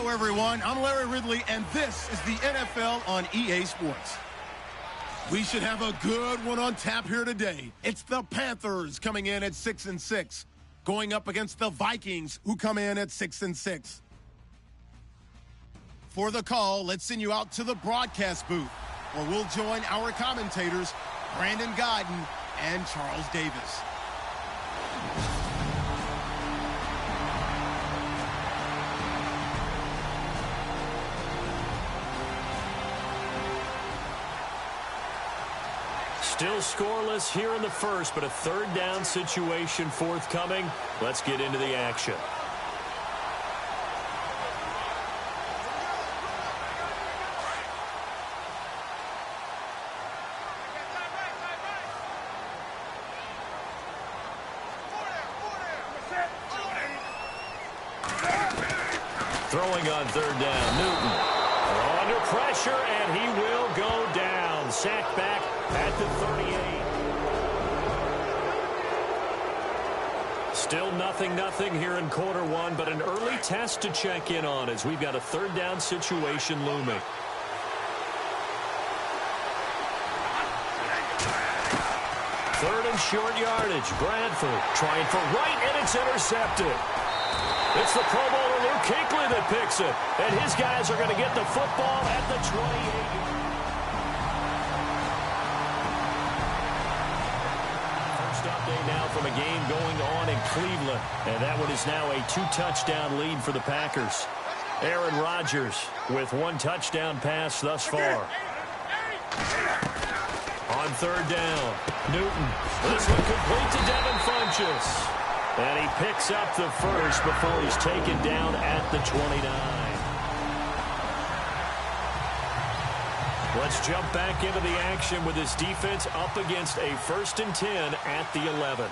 Hello, everyone. I'm Larry Ridley, and this is the NFL on EA Sports. We should have a good one on tap here today. It's the Panthers coming in at 6-6, going up against the Vikings, who come in at 6-6. For the call, let's send you out to the broadcast booth, where we'll join our commentators, Brandon Godden and Charles Davis. Still scoreless here in the first, but a third down situation forthcoming. Let's get into the action. Throwing on third down, Newton. Under pressure, and he will go down. Sacked back at the 38. Still nothing here in quarter one, but an early test to check in on as we've got a third down situation looming. Third and short yardage. Bradford trying for right, and it's intercepted. It's the Pro Bowler Luke Kuechly that picks it, and his guys are going to get the football at the 28. Update now from a game going on in Cleveland, and that one is now a 2-touchdown lead for the Packers. Aaron Rodgers with 1 touchdown pass thus far. On third down, Newton. This one complete to Devin Funchess, and he picks up the first before he's taken down at the 29. Let's jump back into the action with this defense up against a 1st and 10 at the 11.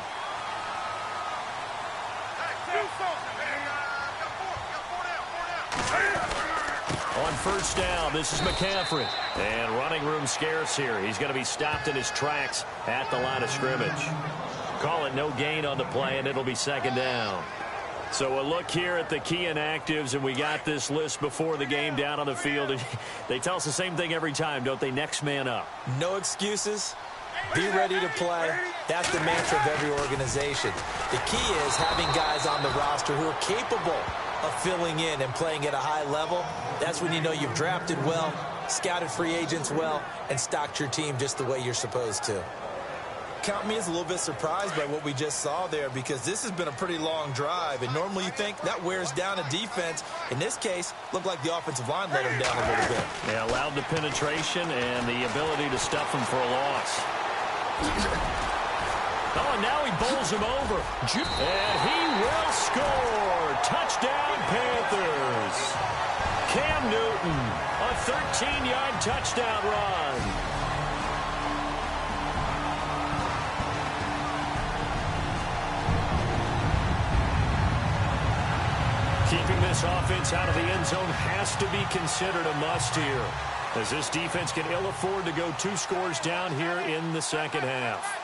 On first down, this is McCaffrey. And running room scarce here. He's going to be stopped in his tracks at the line of scrimmage. Call it no gain on the play, and it'll be 2nd down. So a look here at the key inactives, and we got this list before the game down on the field. And they tell us the same thing every time, don't they? Next man up. No excuses. Be ready to play. That's the mantra of every organization. The key is having guys on the roster who are capable of filling in and playing at a high level. That's when you know you've drafted well, scouted free agents well, and stocked your team just the way you're supposed to. Count me as a little bit surprised by what we just saw there, because this has been a pretty long drive, and normally you think that wears down a defense. In this case, looked like the offensive line let him down a little bit. Yeah, allowed the penetration and the ability to stuff him for a loss. Oh, and now he bowls him over. And he will score. Touchdown, Panthers. Cam Newton, a 13-yard touchdown run. Keeping this offense out of the end zone has to be considered a must here, as this defense can ill afford to go 2 scores down here in the second half.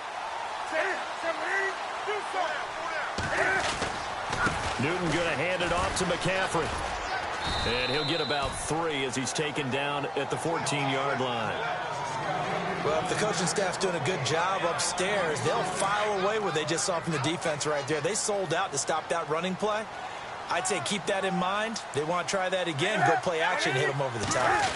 Newton going to hand it off to McCaffrey. And he'll get about 3 as he's taken down at the 14-yard line. Well, if the coaching staff's doing a good job upstairs, they'll file away what they just saw from the defense right there. They sold out to stop that running play. I'd say keep that in mind. They want to try that again, go play action, hit them over the top.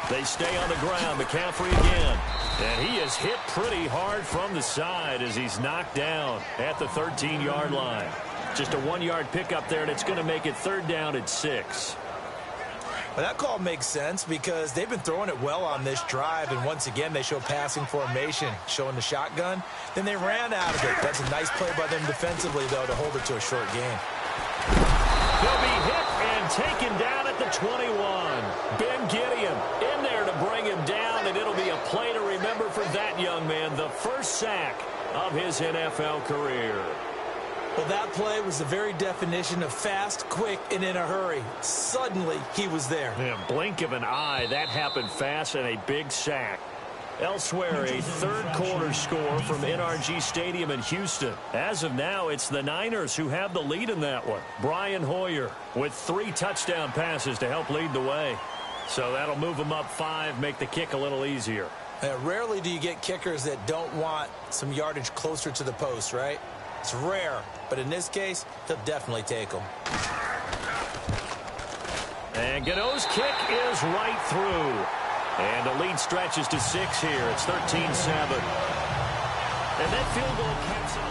They stay on the ground. McCaffrey again. And he is hit pretty hard from the side as he's knocked down at the 13-yard line. Just a 1-yard pickup there, and it's going to make it 3rd down at 6. Well, that call makes sense because they've been throwing it well on this drive, and once again they show passing formation, showing the shotgun. Then they ran out of it. That's a nice play by them defensively, though, to hold it to a short game. He'll be hit and taken down at the 21. Ben Gideon in there to bring him down, and it'll be a play to remember for that young man. The first sack of his NFL career. Well, that play was the very definition of fast, quick, and in a hurry. Suddenly, he was there. Yeah, blink of an eye. That happened fast and a big sack. Elsewhere, a third-quarter score from NRG Stadium in Houston. As of now, it's the Niners who have the lead in that one. Brian Hoyer with 3 touchdown passes to help lead the way. So that'll move them up 5, make the kick a little easier. Rarely do you get kickers that don't want some yardage closer to the post, right? It's rare, but in this case, they'll definitely take them. And Gano's kick is right through. And the lead stretches to 6 here. It's 13-7. And that field goal caps it.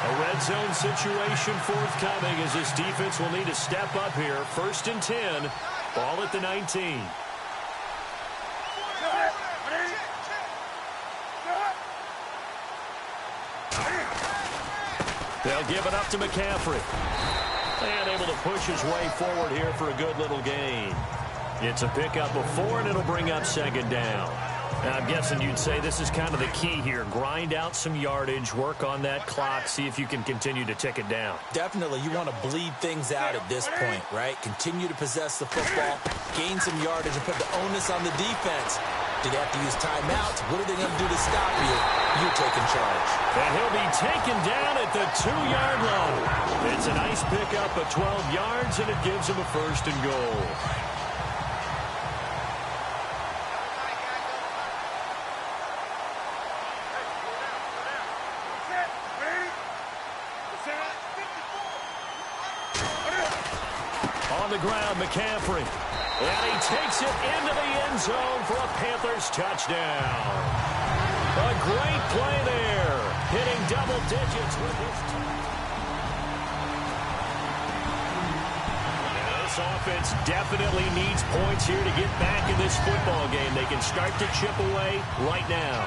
A red zone situation forthcoming as this defense will need to step up here. 1st and 10. Ball at the 19. They'll give it up to McCaffrey. And able to push his way forward here for a good little gain. It's a pickup of 4, and it'll bring up 2nd down. Now, I'm guessing you'd say this is kind of the key here. Grind out some yardage, work on that clock, see if you can continue to tick it down. Definitely. You want to bleed things out at this point, right? Continue to possess the football, gain some yardage, and put the onus on the defense. Do they have to use timeouts? What are they going to do to stop you? You're taking charge. And he'll be taken down at the 2-yard line. It's a nice pickup of 12 yards, and it gives him a 1st and goal. On the ground, McCaffrey. And he takes it into the end zone for a Panthers touchdown. A great play there. Hitting double digits with his This offense definitely needs points here to get back in this football game. They can start to chip away right now.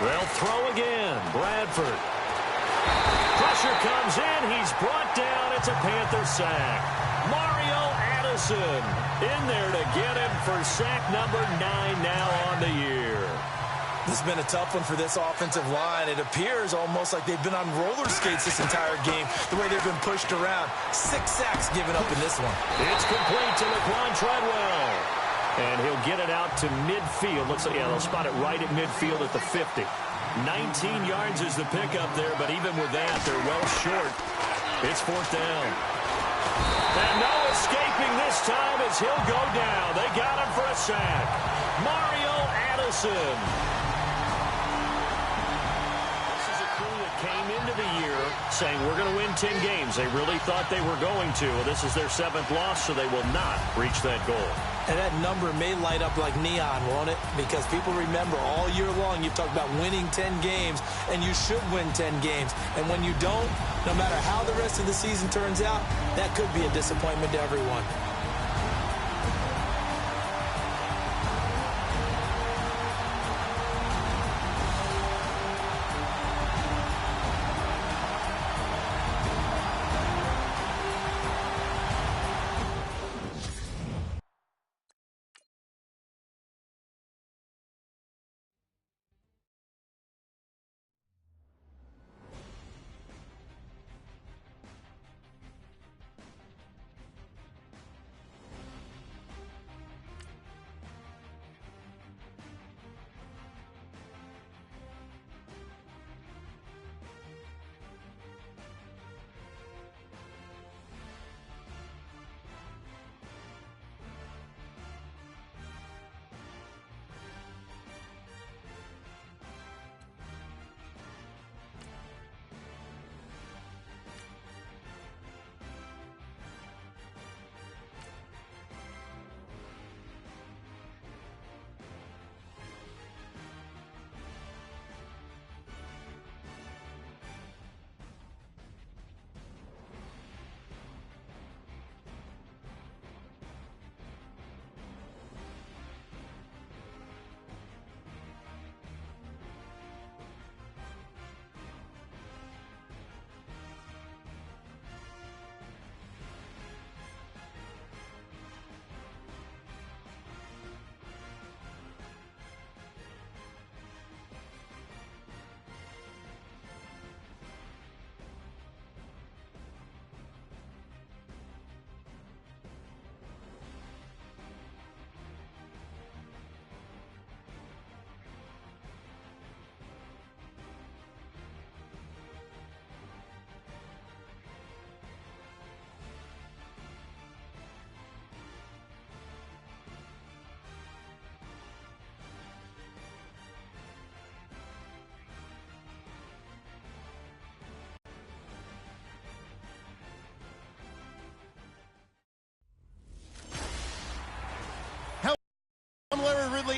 They'll throw again. Bradford. Pressure comes in. He's brought down. It's a Panther sack. Mario Addison in there to get him for sack number 9 now on the year. This has been a tough one for this offensive line. It appears almost like they've been on roller skates this entire game, the way they've been pushed around. 6 sacks given up in this one. It's complete to Laquan Treadwell. And he'll get it out to midfield. Looks like, yeah, they'll spot it right at midfield at the 50. 19 yards is the pickup there, but even with that, they're well short. It's 4th down. And no escaping this time as he'll go down. They got him for a sack. Mario Addison. This is a crew that came into the year saying we're going to win 10 games. They really thought they were going to. Well, this is their 7th loss, so they will not reach that goal. And that number may light up like neon, won't it? Because people remember all year long you've talked about winning 10 games, and you should win 10 games. And when you don't, no matter how the rest of the season turns out, that could be a disappointment to everyone.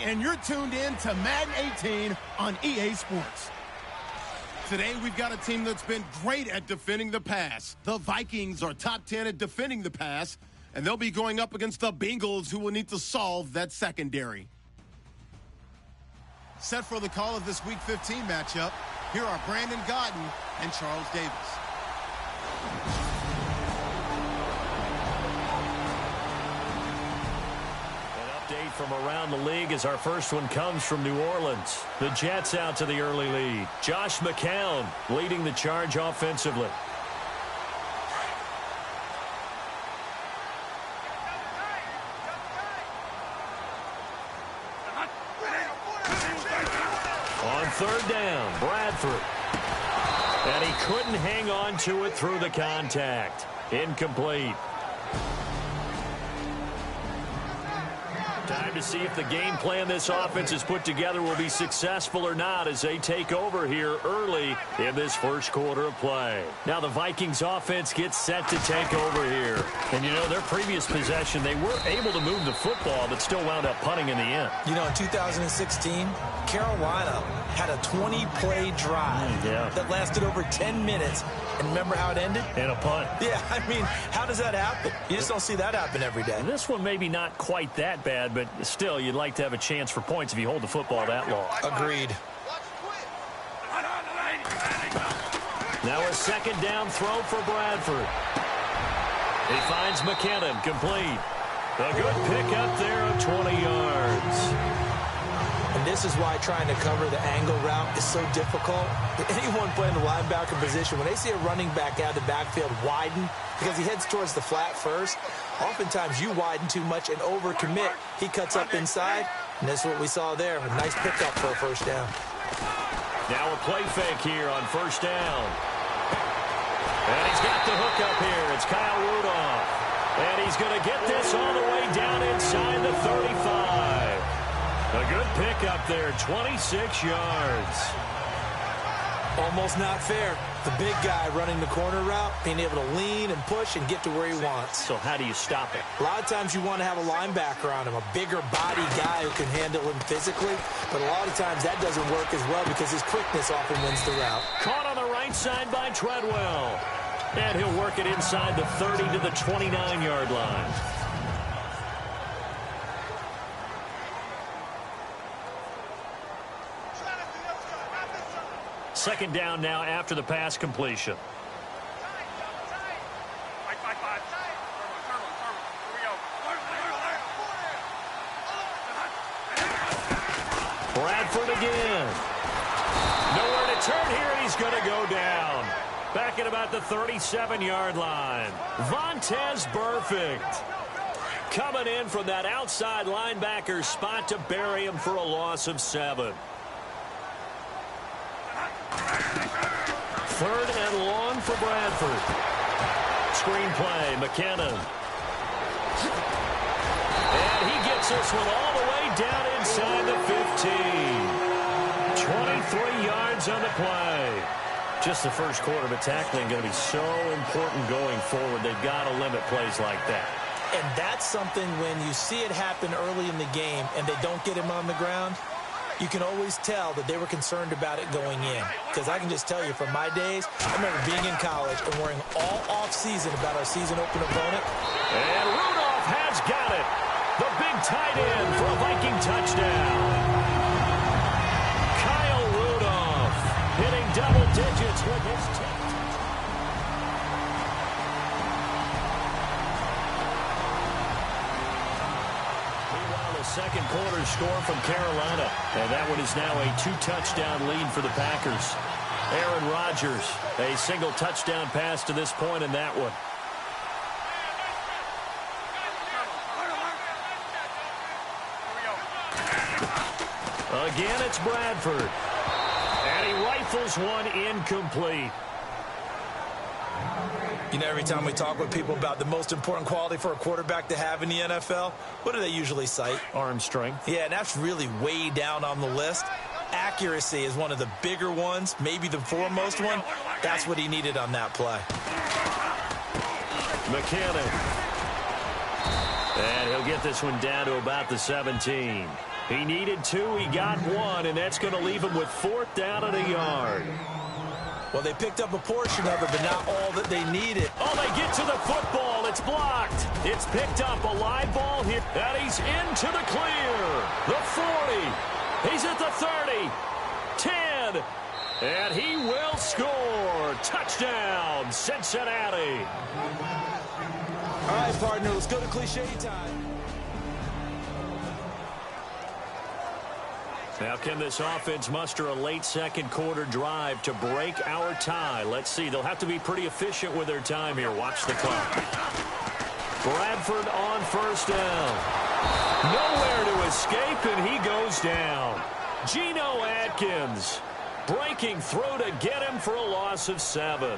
and you're tuned in to Madden 18 on EA Sports. Today, we've got a team that's been great at defending the pass. The Vikings are top 10 at defending the pass, and they'll be going up against the Bengals, who will need to solve that secondary. Set for the call of this Week 15 matchup, here are Brandon Godden and Charles Davis. From around the league as our first one comes from New Orleans. The Jets out to the early lead. Josh McCown leading the charge offensively. On third down, Bradford. And he couldn't hang on to it through the contact. Incomplete. Time to see if the game plan this offense has put together will be successful or not as they take over here early in this first quarter of play. Now the Vikings offense gets set to take over here. And you know, their previous possession, they were able to move the football but still wound up punting in the end. You know, in 2016, Carolina had a 20-play drive that lasted over 10 minutes. And remember how it ended? And a punt. Yeah, I mean, how does that happen? You just don't see that happen every day. And this one maybe not quite that bad, but still, you'd like to have a chance for points if you hold the football that long. Agreed. Now a second down throw for Bradford. He finds McKinnon complete. A good pickup there of 20 yards. And this is why trying to cover the angle route is so difficult. Anyone playing the linebacker position, when they see a running back out of the backfield widen, because he heads towards the flat first, oftentimes you widen too much and overcommit. He cuts up inside, and that's what we saw there. A nice pickup for a first down. Now a play fake here on first down. And he's got the hook up here. It's Kyle Rudolph. And he's going to get this all the way down inside the 35. A good pickup there, 26 yards. Almost not fair. The big guy running the corner route, being able to lean and push and get to where he wants. So how do you stop it? A lot of times you want to have a linebacker on him, a bigger body guy who can handle him physically. But a lot of times that doesn't work as well because his quickness often wins the route. Caught on the right side by Treadwell. And he'll work it inside the 30 to the 29-yard line. Second down now after the pass completion. Bradford again. Nowhere to turn here, and he's going to go down. Back at about the 37-yard line. Vontaze Burfict coming in from that outside linebacker spot to bury him for a loss of 7. Third and long for Bradford. Screen play, McKinnon. And he gets this one all the way down inside the 15. 23 yards on the play. Just the first quarter, but tackling going to be so important going forward. They've got to limit plays like that. And that's something when you see it happen early in the game and they don't get him on the ground, you can always tell that they were concerned about it going in. Because I can just tell you from my days, I remember being in college and worrying all off-season about our season open opponent. And Rudolph has got it. The big tight end for a Viking touchdown. Kyle Rudolph hitting double digits with his 10th. Second quarter score from Carolina. And that one is now a 2-touchdown lead for the Packers. Aaron Rodgers, a single touchdown pass to this point in that one. Again, it's Bradford. And he rifles one incomplete. You know, every time we talk with people about the most important quality for a quarterback to have in the NFL, what do they usually cite? Arm strength. Yeah, and that's really way down on the list. Accuracy is one of the bigger ones, maybe the foremost one. That's what he needed on that play. McKinnon. And he'll get this one down to about the 17. He needed 2, he got 1, and that's going to leave him with 4th down and a yard. Well, they picked up a portion of it, but not all that they needed. Oh, they get to the football. It's blocked. It's picked up, a live ball here, and he's into the clear. The 40. He's at the 30. 10. And he will score. Touchdown, Cincinnati. All right, partner, let's go to cliche time. Now, can this offense muster a late second quarter drive to break our tie? Let's see. They'll have to be pretty efficient with their time here. Watch the clock. Bradford on first down. Nowhere to escape, and he goes down. Geno Atkins breaking through to get him for a loss of 7.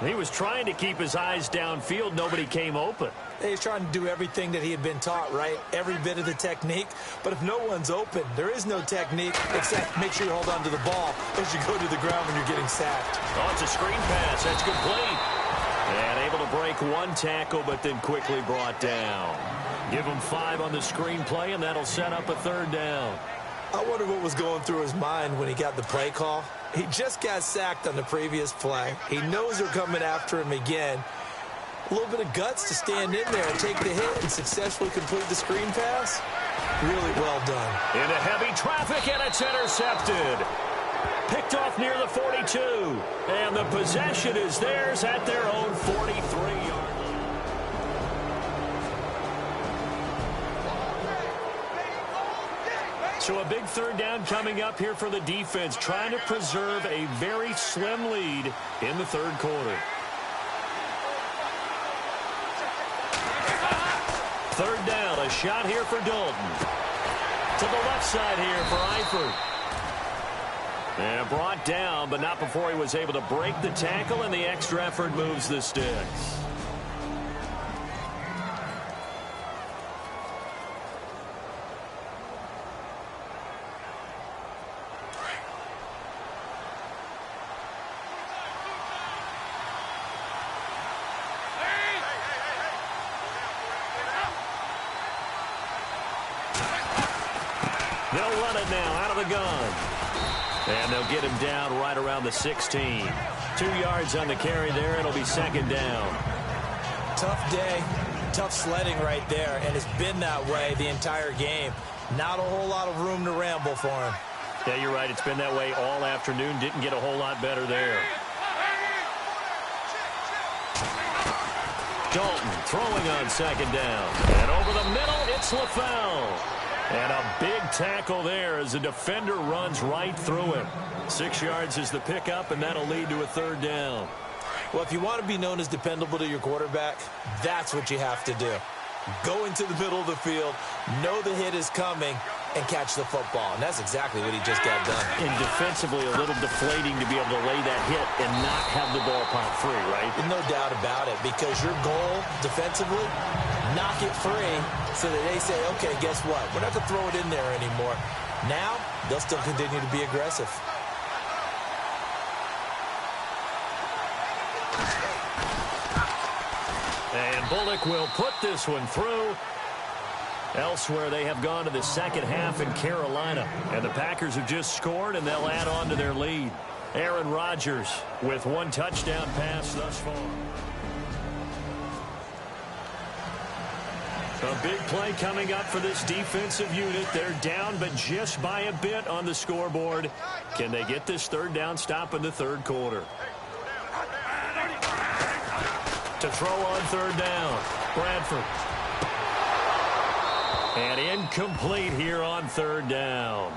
He was trying to keep his eyes downfield. Nobody came open. He's trying to do everything that he had been taught, right? Every bit of the technique. But if no one's open, there is no technique except make sure you hold on to the ball as you go to the ground when you're getting sacked. Oh, it's a screen pass. That's complete. And able to break 1 tackle, but then quickly brought down. Give him 5 on the screen play, and that'll set up a 3rd down. I wonder what was going through his mind when he got the play call. He just got sacked on the previous play. He knows they're coming after him again. A little bit of guts to stand in there and take the hit and successfully complete the screen pass. Really well done. Into heavy traffic, and it's intercepted. Picked off near the 42. And the possession is theirs at their own 43-yard line. So a big 3rd down coming up here for the defense, trying to preserve a very slim lead in the 3rd quarter. 3rd down, a shot here for Dalton. To the left side here for Eifert. And brought down, but not before he was able to break the tackle, and the extra effort moves the sticks. They'll run it now out of the gun. And they'll get him down right around the 16. 2 yards on the carry there. It'll be 2nd down. Tough day, tough sledding right there, and it's been that way the entire game. Not a whole lot of room to ramble for him. Yeah, you're right. It's been that way all afternoon. Didn't get a whole lot better there. Dalton throwing on 2nd down. And over the middle, it's LaFell. And a big tackle there as the defender runs right through him. 6 yards is the pickup, and that'll lead to a 3rd down. Well, if you want to be known as dependable to your quarterback, that's what you have to do. Go into the middle of the field, know the hit is coming, and catch the football. And that's exactly what he just got done. And defensively, a little deflating to be able to lay that hit and not have the ball pop free, right? No doubt about it, because your goal defensively, knock it free so that they say, okay, guess what? We're not going to throw it in there anymore. Now, they'll still continue to be aggressive. And Bullock will put this one through. Elsewhere, they have gone to the 2nd half in Carolina. And the Packers have just scored, and they'll add on to their lead. Aaron Rodgers with 1 touchdown pass thus far. A big play coming up for this defensive unit. They're down, but just by a bit on the scoreboard. Can they get this 3rd down stop in the 3rd quarter? To throw on 3rd down, Bradford. And incomplete here on 3rd down.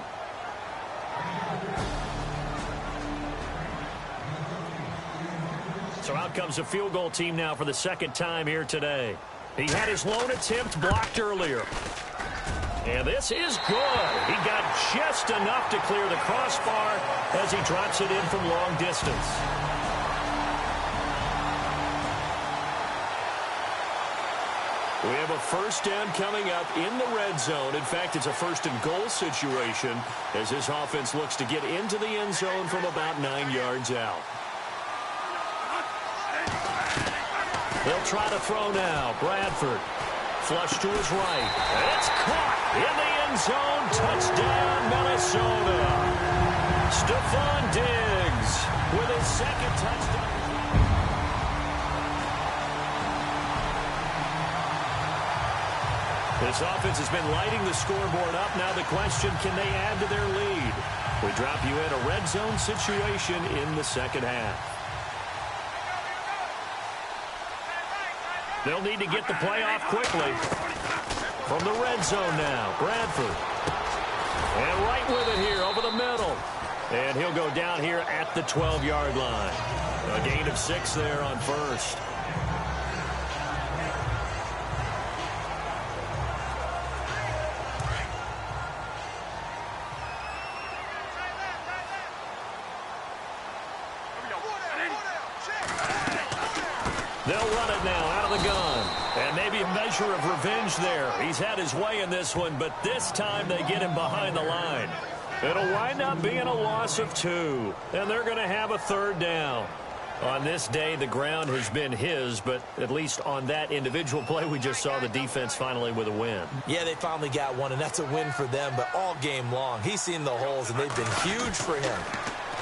So out comes a field goal team now for the 2nd time here today. He had his lone attempt blocked earlier. And this is good. He got just enough to clear the crossbar as he drops it in from long distance. We have a 1st down coming up in the red zone. In fact, it's a 1st and goal situation as this offense looks to get into the end zone from about 9 yards out. They'll try to throw now. Bradford. Flush to his right. And it's caught in the end zone. Touchdown, Minnesota. Stephon Diggs with his second touchdown. This offense has been lighting the scoreboard up. Now the question, can they add to their lead? We drop you in a red zone situation in the second half. They'll need to get the play off quickly. From the red zone now, Bradford. And right with it here over the middle. And he'll go down here at the 12-yard line. A gain of 6 there on first. They'll run it now out of the gun. And maybe a measure of revenge there. He's had his way in this one, but this time they get him behind the line. It'll wind up being a loss of 2. And they're going to have a third down. On this day, the ground has been his, but at least on that individual play, we just saw the defense finally with a win. Yeah, they finally got one, and that's a win for them, but all game long, he's seen the holes, and they've been huge for him.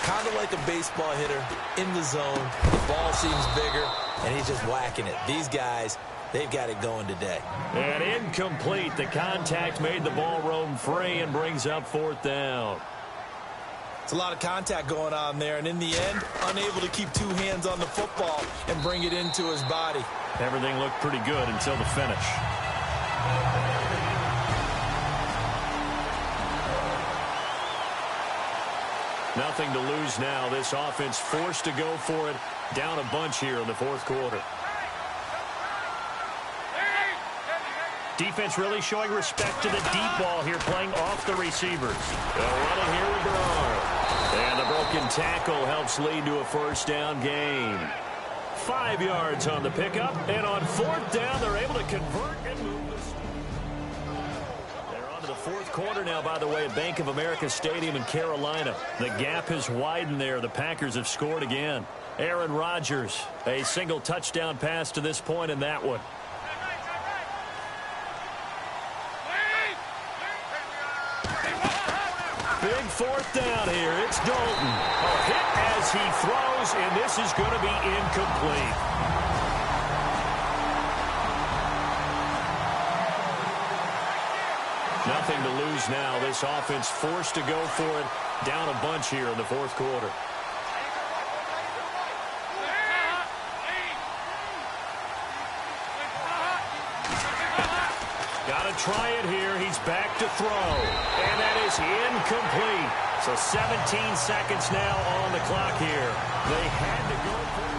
Kind of like a baseball hitter in the zone. The ball seems bigger, and he's just whacking it. These guys, they've got it going today. And incomplete. The contact made the ball roam free and brings up 4th down. It's a lot of contact going on there, and in the end, unable to keep 2 hands on the football and bring it into his body. Everything looked pretty good until the finish. Nothing to lose now. This offense forced to go for it. Down a bunch here in the 4th quarter. Defense really showing respect to the deep ball here, playing off the receivers. They'll run it here with Bernard. And the broken tackle helps lead to a first down gain. 5 yards on the pickup, and on 4th down, they're able to convert and move this. They're on to the 4th quarter now, by the way, at Bank of America Stadium in Carolina. The gap has widened there. The Packers have scored again. Aaron Rodgers, a single touchdown pass to this point in that one. Big 4th down here. It's Dalton. A hit as he throws, and this is going to be incomplete. Nothing to lose now. This offense forced to go for it. Down a bunch here in the 4th quarter. Got to try it here. He's back to throw. And that is incomplete. So 17 seconds now on the clock here. They had to go for it.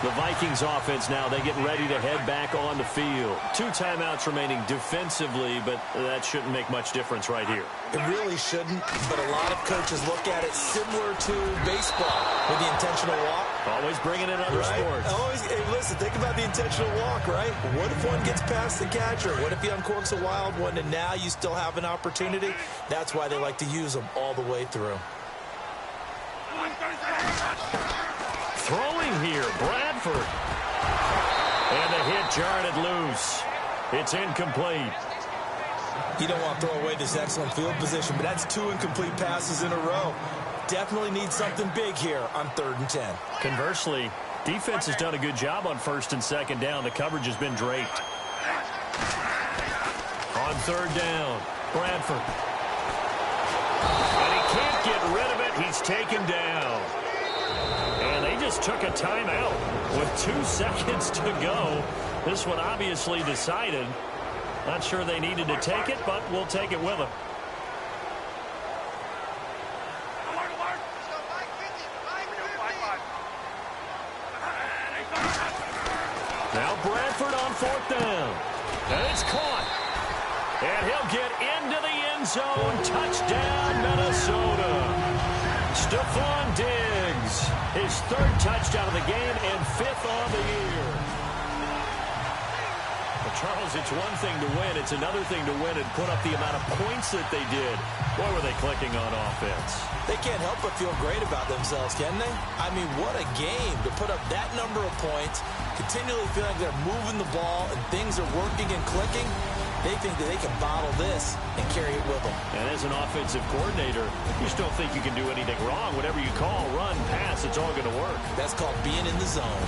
The Vikings offense now, they get ready to head back on the field. 2 timeouts remaining defensively, but that shouldn't make much difference right here. It really shouldn't, but a lot of coaches look at it similar to baseball with the intentional walk. Always bringing in other sports. Always, hey, listen, think about the intentional walk, right? What if one gets past the catcher? What if he uncorks a wild one and now you still have an opportunity? That's why they like to use them all the way through. Throwing here, Bradford. And the hit jarred it loose. It's incomplete. You don't want to throw away this excellent field position, but that's 2 incomplete passes in a row. Definitely need something big here on 3rd and 10. Conversely, defense has done a good job on 1st and 2nd down. The coverage has been draped. On 3rd down, Bradford. And he can't get rid of it. He's taken down. And they just took a timeout with 2 seconds to go. This one obviously decided. Not sure they needed to take it, but we'll take it with them. Now Bradford on 4th down. And it's caught. And he'll get into the end zone. Touchdown, Minnesota. Stephon Diggs. His 3rd touchdown of the game and 5th on the year. Well, Charles, it's one thing to win. It's another thing to win and put up the amount of points that they did. Boy, were they clicking on offense. They can't help but feel great about themselves, can they? I mean, what a game to put up that number of points continually feel like they're moving the ball and things are working and clicking, they think that they can bottle this and carry it with them. And as an offensive coordinator, you just don't think you can do anything wrong. Whatever you call, run, pass, it's all going to work. That's called being in the zone.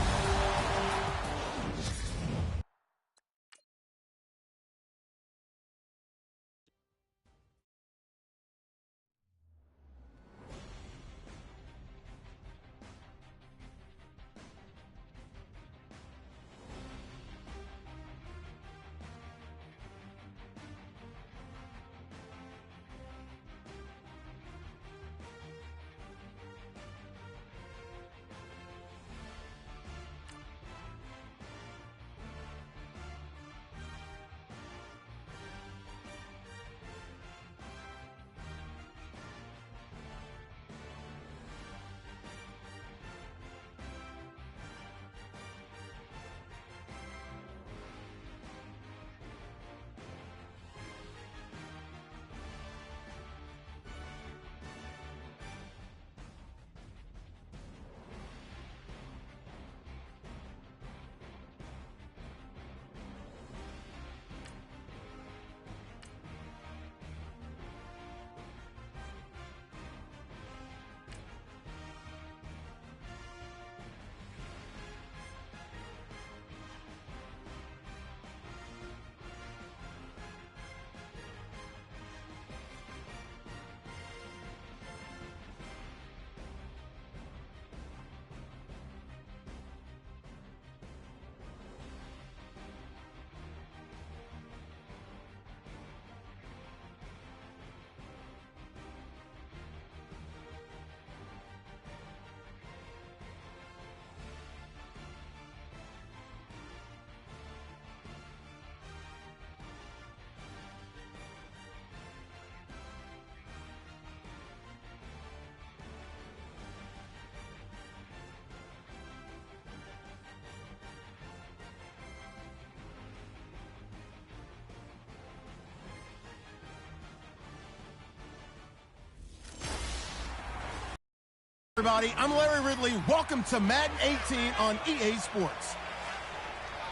Everybody, I'm Larry Ridley. Welcome to Madden 18 on EA Sports.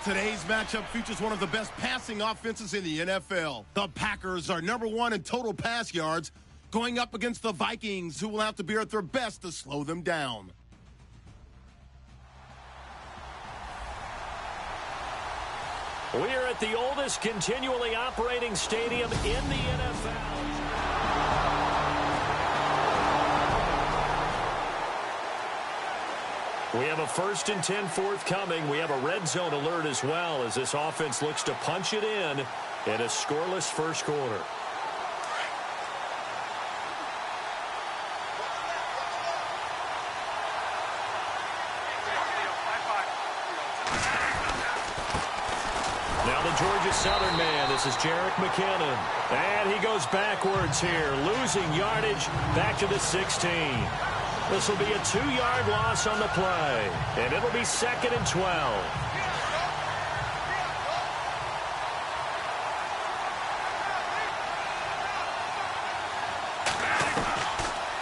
Today's matchup features one of the best passing offenses in the NFL. The Packers are #1 in total pass yards, going up against the Vikings, who will have to be at their best to slow them down. We are at the oldest continually operating stadium in the NFL. We have a 1st and 10 forthcoming. We have a red zone alert as well as this offense looks to punch it in a scoreless first quarter. Now the Georgia Southern man, this is Jerick McKinnon. And he goes backwards here, losing yardage back to the 16. This will be a 2-yard loss on the play, and it'll be 2nd and 12.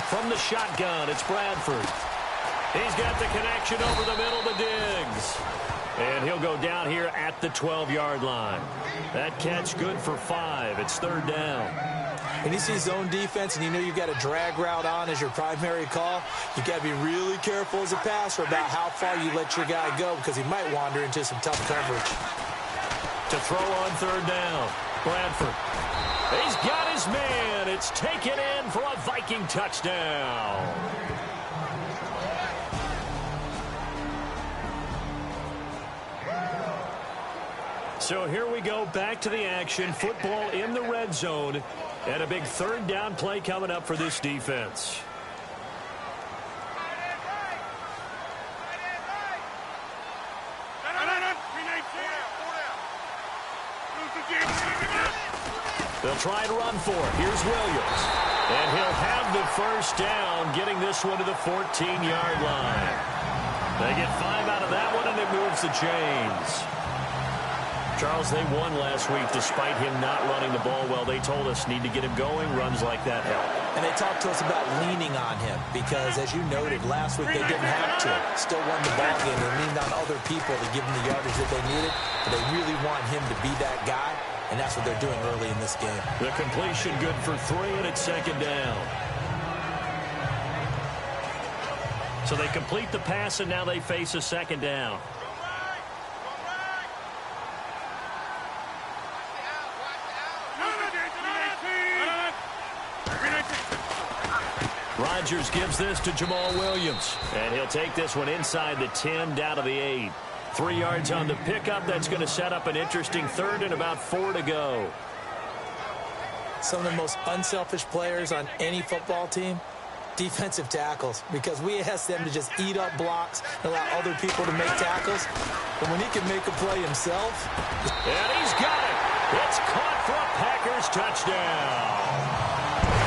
From the shotgun, it's Bradford. He's got the connection over the middle to Diggs. And he'll go down here at the 12-yard line. That catch good for 5. It's 3rd down. When you see zone defense and you know you've got a drag route on as your primary call, you've got to be really careful as a passer about how far you let your guy go because he might wander into some tough coverage. To throw on 3rd down, Bradford. He's got his man. It's taken in for a Viking touchdown. So here we go, back to the action. Football in the red zone. And a big 3rd down play coming up for this defense. They'll try and run for it. Here's Williams. And he'll have the 1st down, getting this one to the 14-yard line. They get 5 out of that one, and it moves the chains. Charles, they won last week despite him not running the ball well. They told us need to get him going. Runs like that help. And they talked to us about leaning on him because, as you noted, last week they didn't have to. Still won the ball game. They leaned on other people to give them the yardage that they needed, but they really want him to be that guy, and that's what they're doing early in this game. The completion good for 3, and it's second down. So they complete the pass, and now they face a second down. Rodgers gives this to Jamal Williams, and he'll take this one inside the 10, down to the 8. 3 yards on the pickup. That's going to set up an interesting third and about 4 to go. Some of the most unselfish players on any football team, defensive tackles, because we ask them to just eat up blocks and allow other people to make tackles. But when he can make a play himself. And he's got it. It's caught for a Packers touchdown.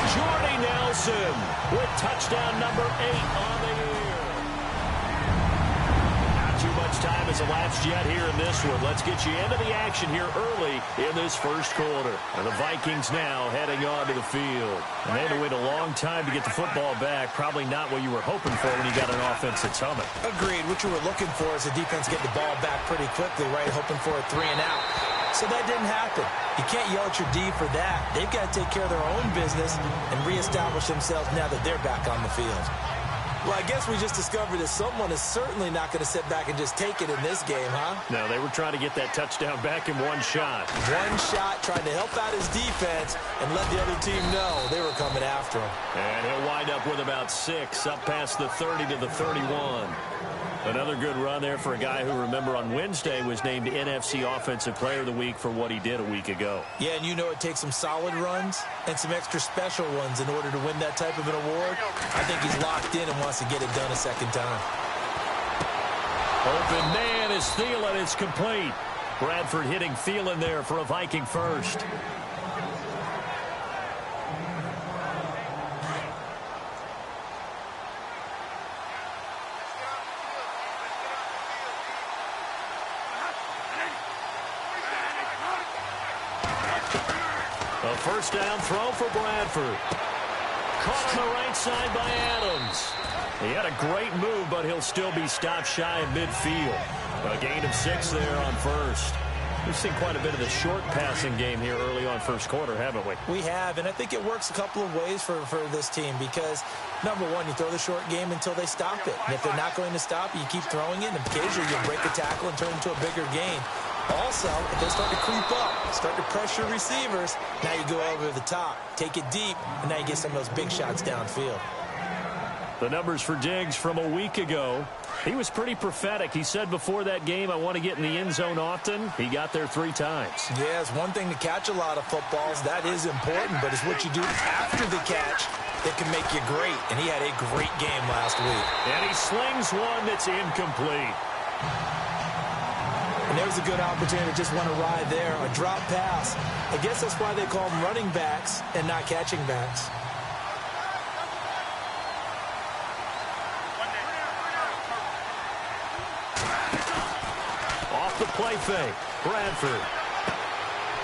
Jordy Nelson with touchdown number 8 on the year. Not too much time has elapsed yet here in this one. Let's get you into the action here early in this first quarter. And the Vikings now heading onto the field. And they had to wait a long time to get the football back. Probably not what you were hoping for when you got an offense that's humming. Agreed. What you were looking for is the defense get the ball back pretty quickly, right? Hoping for a 3 and out. So that didn't happen. You can't yell at your D for that. They've got to take care of their own business and reestablish themselves now that they're back on the field. Well, I guess we just discovered that someone is certainly not going to sit back and just take it in this game, huh? No, they were trying to get that touchdown back in one shot. One shot, trying to help out his defense and let the other team know they were coming after him. And he'll wind up with about 6, up past the 30 to the 31. Another good run there for a guy who, remember, on Wednesday was named NFC Offensive Player of the Week for what he did a week ago. Yeah, and you know it takes some solid runs and some extra special ones in order to win that type of an award. I think he's locked in and wants to get it done a second time. Open man is Thielen. It's complete. Bradford hitting Thielen there for a Viking first. A first down throw for Bradford. Caught on the right side by Adams. He had a great move, but he'll still be stopped shy of midfield. A gain of 6 there on first. We've seen quite a bit of the short passing game here early on first quarter, haven't we? We have, and I think it works a couple of ways for this team because, number one, you throw the short game until they stop it. And if they're not going to stop it, you keep throwing it, and occasionally you'll break a tackle and turn it into a bigger gain. Also, if they start to creep up, start to pressure receivers, now you go over the top, take it deep, and now you get some of those big shots downfield. The numbers for Diggs from a week ago. He was pretty prophetic. He said before that game, I want to get in the end zone often. He got there 3 times. Yeah, it's one thing to catch a lot of footballs. That is important, but it's what you do after the catch that can make you great. And he had a great game last week. And he slings one that's incomplete. And there was a good opportunity to just want to ride there. A drop pass. I guess that's why they call them running backs and not catching backs. Off the play fake. Bradford.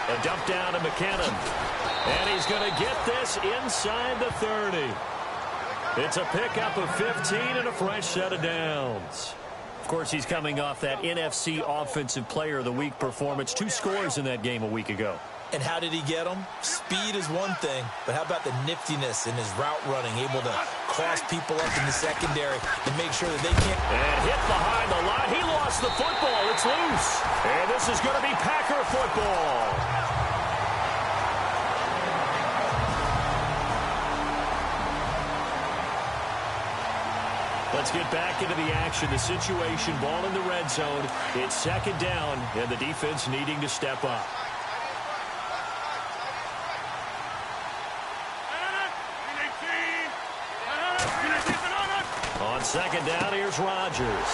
A dump down to McKinnon. And he's going to get this inside the 30. It's a pickup of 15 and a fresh set of downs. Of course, he's coming off that NFC Offensive Player of the Week performance. 2 scores in that game a week ago. And how did he get them? Speed is one thing, but how about the niftiness in his route running, able to cross people up in the secondary and make sure that they can't. And hit behind the line. He lost the football. It's loose. And this is going to be Packer football. Let's get back into the action. The situation, ball in the red zone. It's second down, and the defense needing to step up. On second down, here's Rodgers.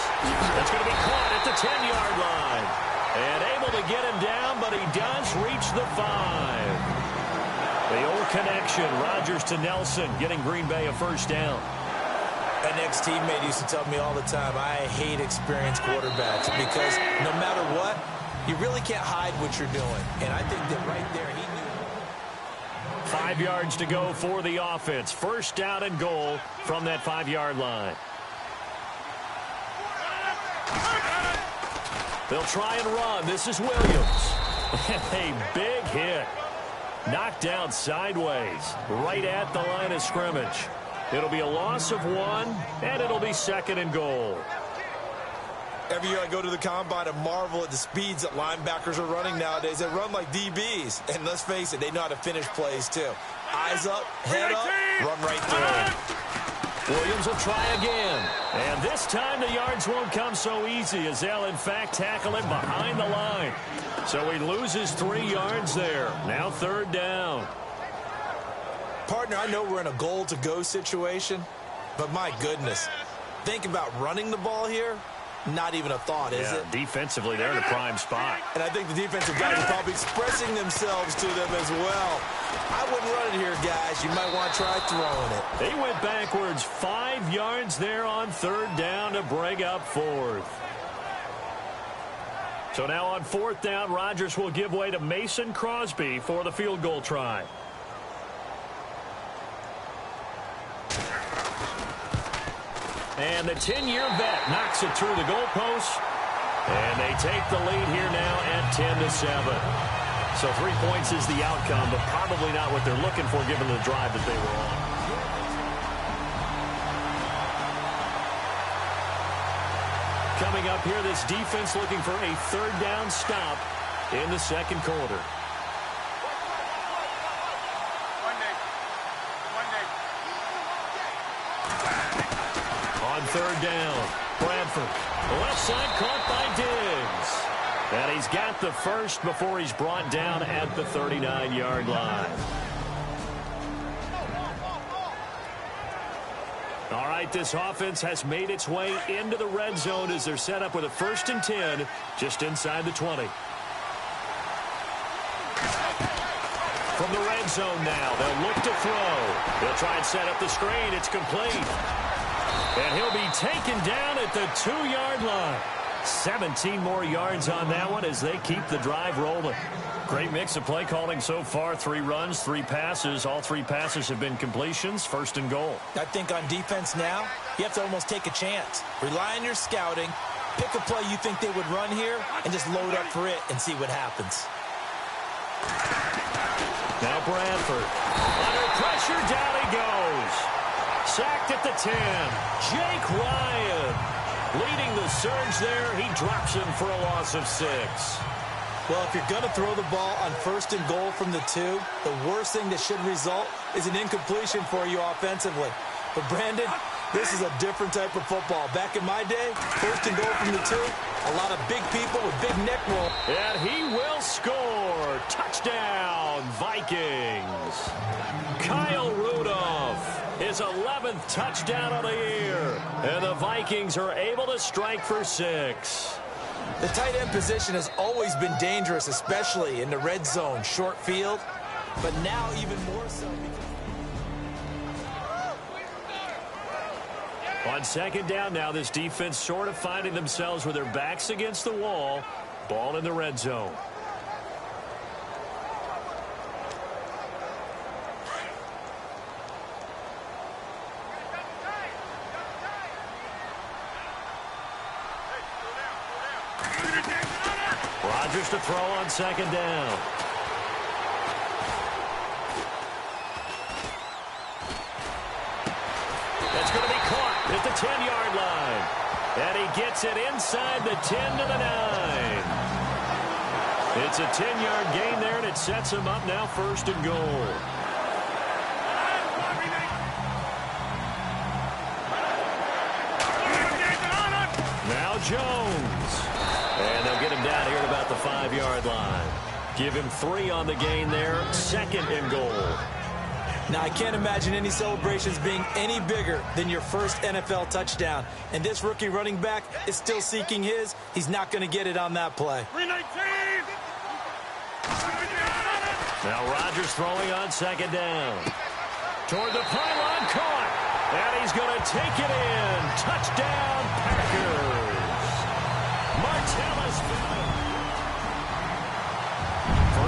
That's going to be caught at the 10-yard line. And able to get him down, but he does reach the 5. The old connection, Rodgers to Nelson, getting Green Bay a first down. An ex-teammate used to tell me all the time, I hate experienced quarterbacks because no matter what, you really can't hide what you're doing. And I think that right there he knew. 5 yards to go for the offense. First down and goal from that 5-yard line. They'll try and run. This is Williams. A big hit. Knocked down sideways right at the line of scrimmage. It'll be a loss of 1, and it'll be second and goal. Every year I go to the combine and marvel at the speeds that linebackers are running nowadays. They run like DBs. And let's face it, they know how to finish plays too. Eyes up, head up, run right through. Williams will try again. And this time the yards won't come so easy as they'll in fact tackle him behind the line. So he loses 3 yards there. Now third down. Partner, I know we're in a goal-to-go situation, but my goodness, think about running the ball here. Not even a thought, is it? Defensively, they're in a prime spot. And I think the defensive guys are probably expressing themselves to them as well. I wouldn't run it here, guys. You might want to try throwing it. They went backwards 5 yards there on third down to bring up fourth. So now on fourth down, Rodgers will give way to Mason Crosby for the field goal try. And the 10-year vet knocks it through the goalpost. And they take the lead here now at 10-7. So 3 points is the outcome, but probably not what they're looking for given the drive that they were on. Coming up here, this defense looking for a third down stop in the second quarter. On third down, Bradford. Left side caught by Diggs. And he's got the first before he's brought down at the 39-yard line. All right, this offense has made its way into the red zone as they're set up with a 1st and 10 just inside the 20. From the red zone now, they'll look to throw. They'll try and set up the screen. It's complete. And he'll be taken down at the 2-yard line. 17 more yards on that one as they keep the drive rolling. Great mix of play calling so far. 3 runs, 3 passes. All 3 passes have been completions. 1st and goal. I think on defense now, you have to almost take a chance. Rely on your scouting. Pick a play you think they would run here and just load up for it and see what happens. Now Bradford. Under pressure, down he goes. Sacked at the 10. Jake Ryan leading the surge there. He drops him for a loss of 6. Well, if you're going to throw the ball on 1st and goal from the 2, the worst thing that should result is an incompletion for you offensively. But, Brandon, this is a different type of football. Back in my day, 1st and goal from the 2, a lot of big people with big neck roll. And he will score. Touchdown, Vikings. Kyle Rudolph. His 11th touchdown of the year. And the Vikings are able to strike for 6. The tight end position has always been dangerous, especially in the red zone, short field. But now even more so. On second down now, this defense sort of finding themselves with their backs against the wall. Ball in the red zone. Rodgers to throw on second down. That's going to be caught at the 10-yard line. And he gets it inside the 10 to the 9. It's a 10-yard gain there, and it sets him up now 1st and goal. Now Jones. And they'll get him down here at about the 5-yard line. Give him 3 on the gain there. 2nd and goal. Now, I can't imagine any celebrations being any bigger than your first NFL touchdown. And this rookie running back is still seeking his. He's not going to get it on that play. Now Rodgers throwing on second down. Toward the pylon, caught. And he's going to take it in. Touchdown, Packers. Martellus.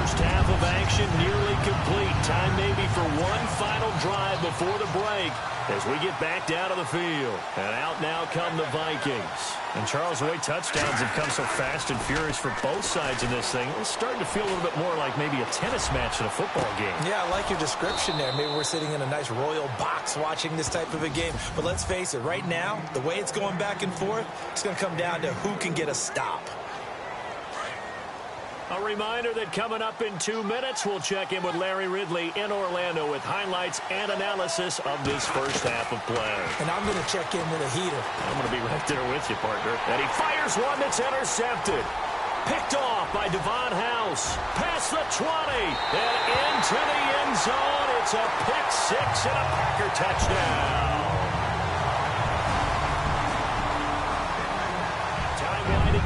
First half of action nearly complete. Time maybe for one final drive before the break as we get back down to the field. And out now come the Vikings. And Charles, the way touchdowns have come so fast and furious for both sides in this thing, it's starting to feel a little bit more like maybe a tennis match than a football game. Yeah, I like your description there. Maybe we're sitting in a nice royal box watching this type of a game. But let's face it, right now, the way it's going back and forth, it's going to come down to who can get a stop. A reminder that coming up in 2 minutes, we'll check in with Larry Ridley in Orlando with highlights and analysis of this first half of play. And I'm going to check in with a heater. I'm going to be right there with you, partner. And he fires one that's intercepted. Picked off by Devon House. Past the 20 and into the end zone. It's a pick six and a Packer touchdown.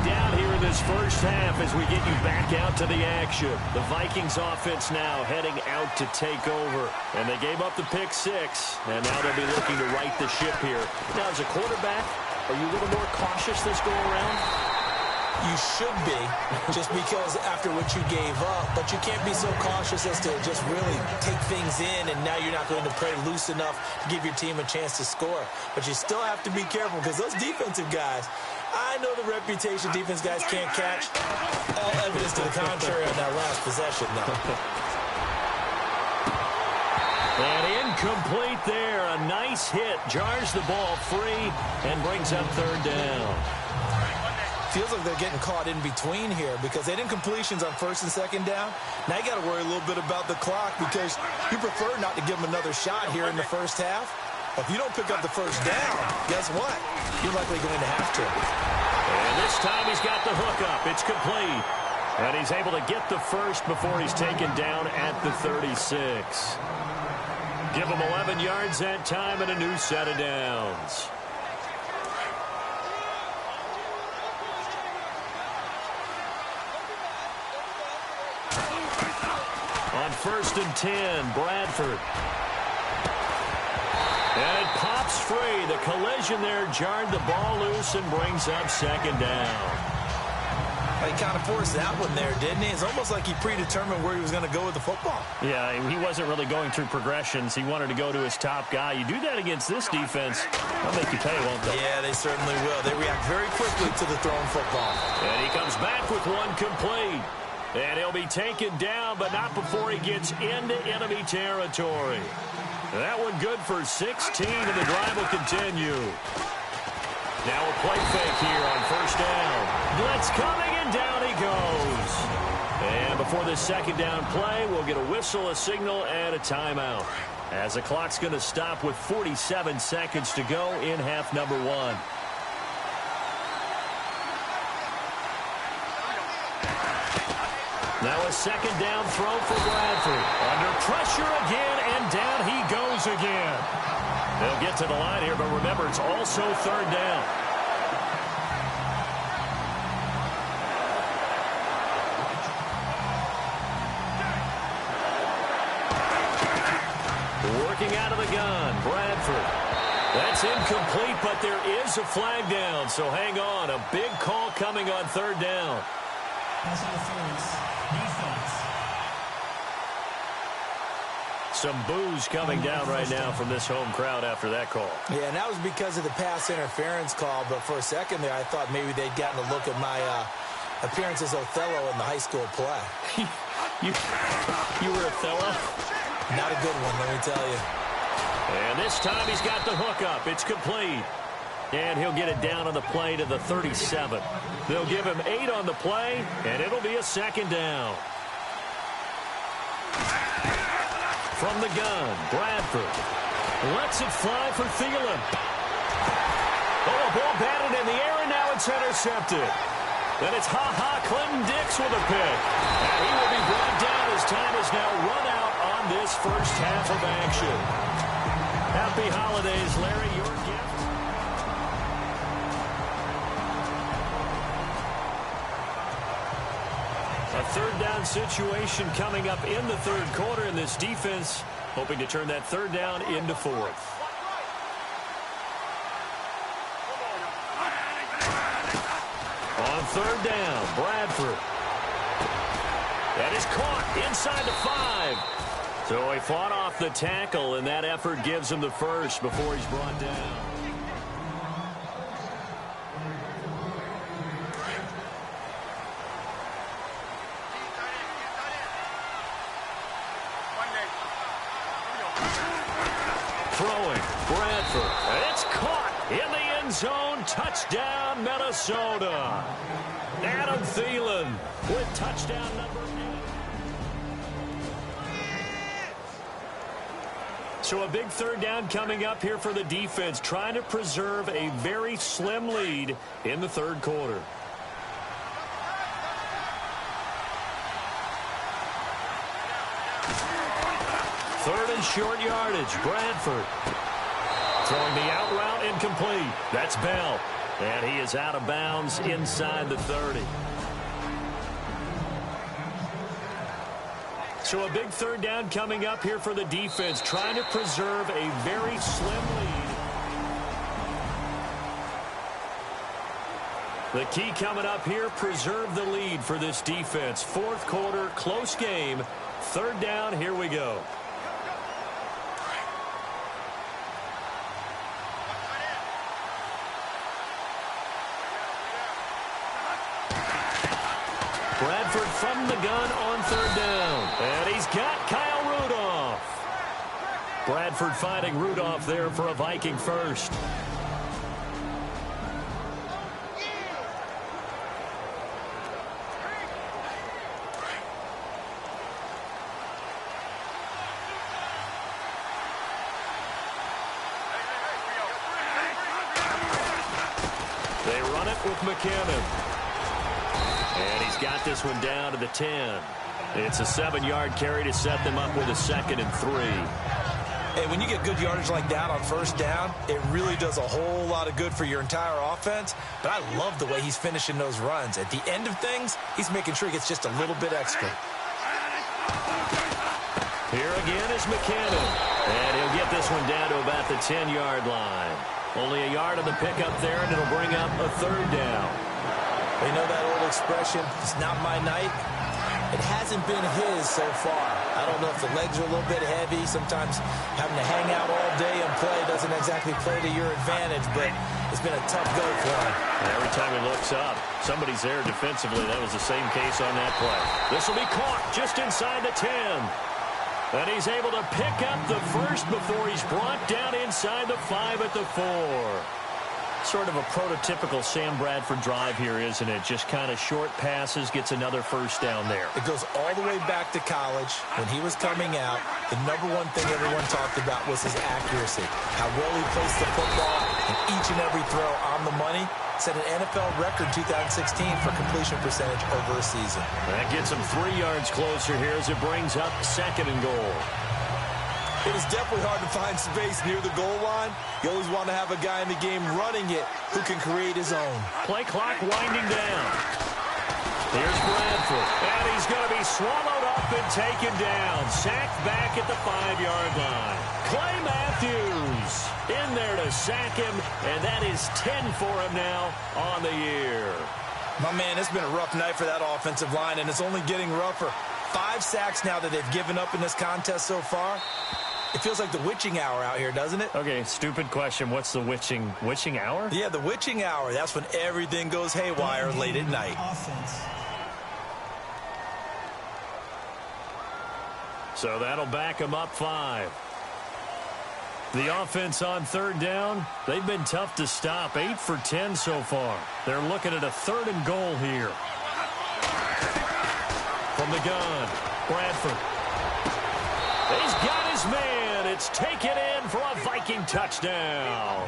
Down here in this first half as we get you back out to the action. The Vikings offense now heading out to take over. And they gave up the pick six. And now they'll be looking to right the ship here. Now, as a quarterback, are you a little more cautious this go around? You should be, just because after what you gave up. But you can't be so cautious as to just really take things in, and now you're not going to play loose enough to give your team a chance to score. But you still have to be careful because those defensive guys, I know the reputation defense guys can't catch. All evidence to the contrary on that last possession, though. And incomplete there. A nice hit. Jars the ball free and brings up third down. Feels like they're getting caught in between here because they did completions on first and second down. Now you got to worry a little bit about the clock because you prefer not to give them another shot here in the first half. If you don't pick up the first down, guess what? You're likely going to have to. And this time he's got the hook up. It's complete. And he's able to get the first before he's taken down at the 36. Give him 11 yards that time and a new set of downs. On first and 10, Bradford. And it pops free. The collision there jarred the ball loose and brings up second down. He kind of forced that one there, didn't he? It's almost like he predetermined where he was going to go with the football. Yeah, he wasn't really going through progressions. He wanted to go to his top guy. You do that against this defense, they'll make you pay, won't they? Yeah, they certainly will. They react very quickly to the thrown football. And he comes back with one complete. And he'll be taken down, but not before he gets into enemy territory. That one good for 16, and the drive will continue. Now a play fake here on first down. Blitz coming, and down he goes. And before this second down play, we'll get a whistle, a signal, and a timeout. As the clock's going to stop with 47 seconds to go in half number one. Now a second down throw for Bradford. Under pressure again, and down he goes again. They'll get to the line here, but remember, it's also third down. Working out of the gun, Bradford. That's incomplete, but there is a flag down, so hang on. A big call coming on third down. Pass interference. Defense. Some boos coming down right now from this home crowd after that call. Yeah, and that was because of the pass interference call, but for a second there, I thought maybe they'd gotten a look at my appearance as Othello in the high school play. You were Othello? Not a good one, let me tell you. And this time he's got the hook up. It's complete. And he'll get it down on the play to the 37. They'll give him 8 on the play, and it'll be a second down. From the gun, Bradford lets it fly for Thielen. Oh, a ball batted in the air, and now it's intercepted. Then it's Clinton Dix with a pick. And he will be brought down as time is now run out on this first half of action. Happy holidays, Larry. Your gift. A third down situation coming up in the third quarter, and this defense hoping to turn that third down into fourth. On third down, Bradford. That is caught inside the 5. So he fought off the tackle, and that effort gives him the first before he's brought down. Throwing, Bradford, and it's caught in the end zone. Touchdown, Minnesota. Adam Thielen with touchdown number 8. So a big third down coming up here for the defense, trying to preserve a very slim lead in the third quarter. Third and short yardage, Bradford. Throwing the out route incomplete. That's Bell. And he is out of bounds inside the 30. So a big third down coming up here for the defense, trying to preserve a very slim lead. The key coming up here, preserve the lead for this defense. Fourth quarter, close game. Third down, here we go. Bradford from the gun on third down. And he's got Kyle Rudolph. Bradford finding Rudolph there for a Viking first. They run it with McKinnon. And he's got this one down to the 10. It's a 7-yard carry to set them up with a 2nd and 3. Hey, when you get good yardage like that on first down, it really does a whole lot of good for your entire offense. But I love the way he's finishing those runs. At the end of things, he's making sure he gets just a little bit extra. Here again is McKinnon. And he'll get this one down to about the 10-yard line. Only a yard on the pickup there, and it'll bring up a third down. You know that old expression, it's not my night? It hasn't been his so far. I don't know if the legs are a little bit heavy. Sometimes having to hang out all day and play doesn't exactly play to your advantage, but it's been a tough go for him. Every time he looks up, somebody's there defensively. That was the same case on that play. This will be caught just inside the 10. And he's able to pick up the first before he's brought down inside the 5 at the 4. Sort of a prototypical Sam Bradford drive here, isn't it? Just kind of short passes, gets another first down there. It goes all the way back to college. When he was coming out, the number one thing everyone talked about was his accuracy. How well he placed the football, and each and every throw on the money. Set an NFL record 2016 for completion percentage over a season. That gets him 3 yards closer here as it brings up 2nd and goal. It is definitely hard to find space near the goal line. You always want to have a guy in the game running it who can create his own. Play clock winding down. Here's Bradford. And he's going to be swallowed up and taken down. Sacked back at the 5-yard line. Clay Matthews in there to sack him. And that is 10 for him now on the year. My man, it's been a rough night for that offensive line, and it's only getting rougher. 5 sacks now that they've given up in this contest so far. It feels like the witching hour out here, doesn't it? Okay, stupid question. What's the witching hour? Yeah, the witching hour. That's when everything goes haywire late at night. Offense. So that'll back them up 5. The offense on third down, they've been tough to stop. 8 for 10 so far. They're looking at a 3rd and goal here. From the gun, Bradford. He's got his man. It's taken in for a Viking touchdown.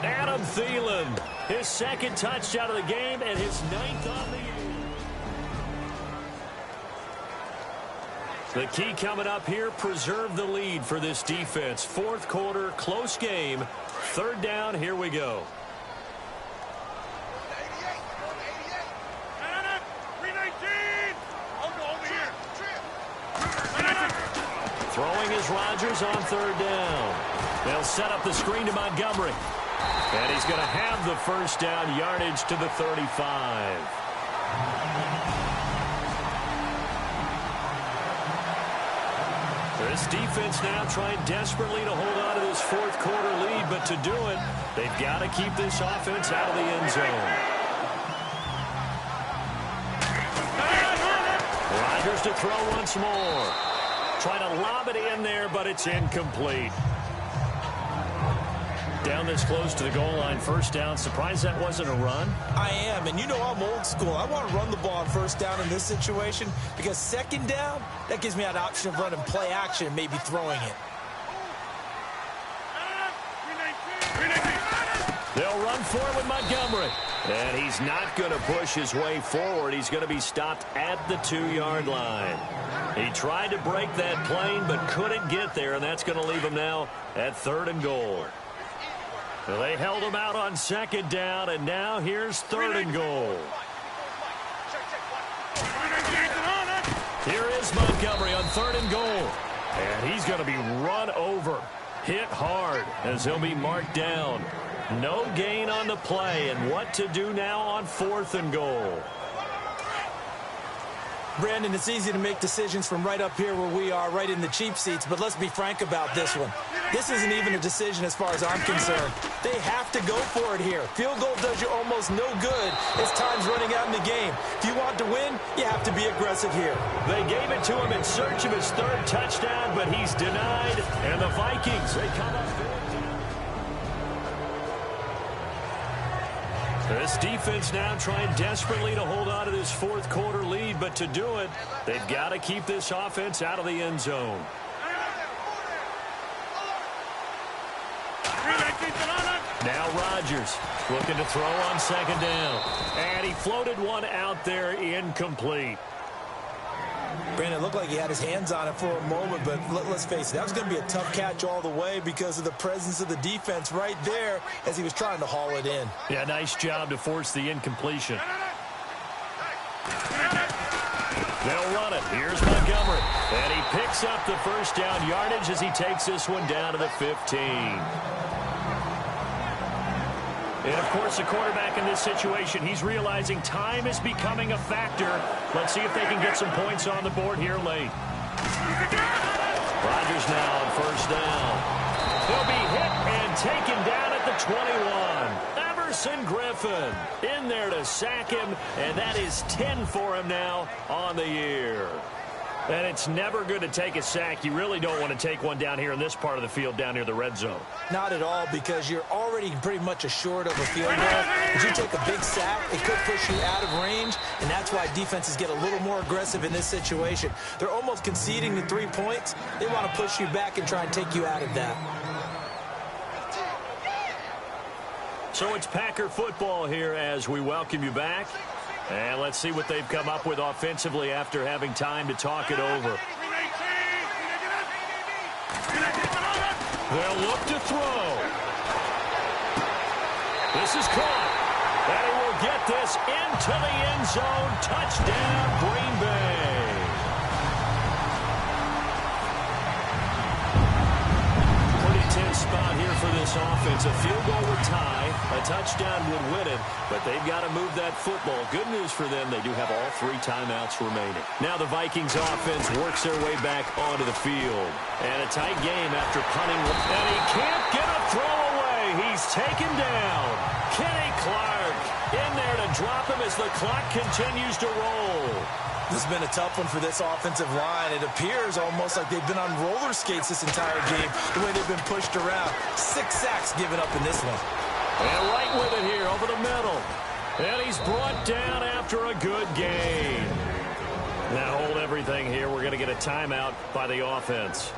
Adam Thielen, his 2nd touchdown of the game and his 9th on the year. The key coming up here, preserve the lead for this defense. 4th quarter, close game. 3rd down, here we go. Throwing is Rodgers on 3rd down. They'll set up the screen to Montgomery. And he's going to have the first down, yardage to the 35. This defense now trying desperately to hold on to this fourth quarter lead, but to do it, they've got to keep this offense out of the end zone. Rodgers to throw once more. Trying to lob it in there, but it's incomplete. Down this close to the goal line, first down. Surprised that wasn't a run? I am, and you know I'm old school. I want to run the ball on first down in this situation because second down, that gives me an option of running play action and maybe throwing it. They'll run for it with Montgomery. And he's not going to push his way forward. He's going to be stopped at the 2-yard line. He tried to break that plane but couldn't get there, and that's going to leave him now at 3rd and goal. Well, they held him out on second down, and now here's 3rd and goal. Here is Montgomery on 3rd and goal. And he's going to be run over, hit hard as he'll be marked down. No gain on the play, and what to do now on 4th and goal. Brandon, it's easy to make decisions from right up here where we are, right in the cheap seats, but let's be frank about this one. This isn't even a decision as far as I'm concerned. They have to go for it here. Field goal does you almost no good as time's running out in the game. If you want to win, you have to be aggressive here. They gave it to him in search of his 3rd touchdown, but he's denied, and the Vikings, they come up big. This defense now trying desperately to hold on to this fourth quarter lead, but to do it, they've got to keep this offense out of the end zone. Now Rodgers looking to throw on second down. And he floated one out there incomplete. Brandon, it looked like he had his hands on it for a moment, but let's face it, that was going to be a tough catch all the way because of the presence of the defense right there as he was trying to haul it in. Yeah, nice job to force the incompletion. They'll run it. Here's Montgomery. And he picks up the first down yardage as he takes this one down to the 15. And, of course, the quarterback in this situation, he's realizing time is becoming a factor. Let's see if they can get some points on the board here late. Rodgers now on first down. He'll be hit and taken down at the 21. Everson Griffin in there to sack him, and that is 10 for him now on the year. And it's never good to take a sack. You really don't want to take one down here in this part of the field, down near the red zone. Not at all, because you're already pretty much assured of a field goal. If you take a big sack, it could push you out of range, and that's why defenses get a little more aggressive in this situation. They're almost conceding the 3 points. They want to push you back and try and take you out of that. So it's Packer football here as we welcome you back. And let's see what they've come up with offensively after having time to talk it over. They'll look to throw. This is caught. And he will get this into the end zone. Touchdown, Green Bay. Pretty tense spot here for this offense. A field goal would tie. A touchdown would win it, but they've got to move that football. Good news for them, they do have all 3 timeouts remaining. Now the Vikings offense works their way back onto the field. And a tight game after punting. And he can't get a throw away. He's taken down. Kenny Clark in there to drop him as the clock continues to roll. This has been a tough one for this offensive line. It appears almost like they've been on roller skates this entire game, the way they've been pushed around. 6 sacks given up in this one. And right with it here over the middle. And he's brought down after a good game. Now hold everything here. We're going to get a timeout by the offense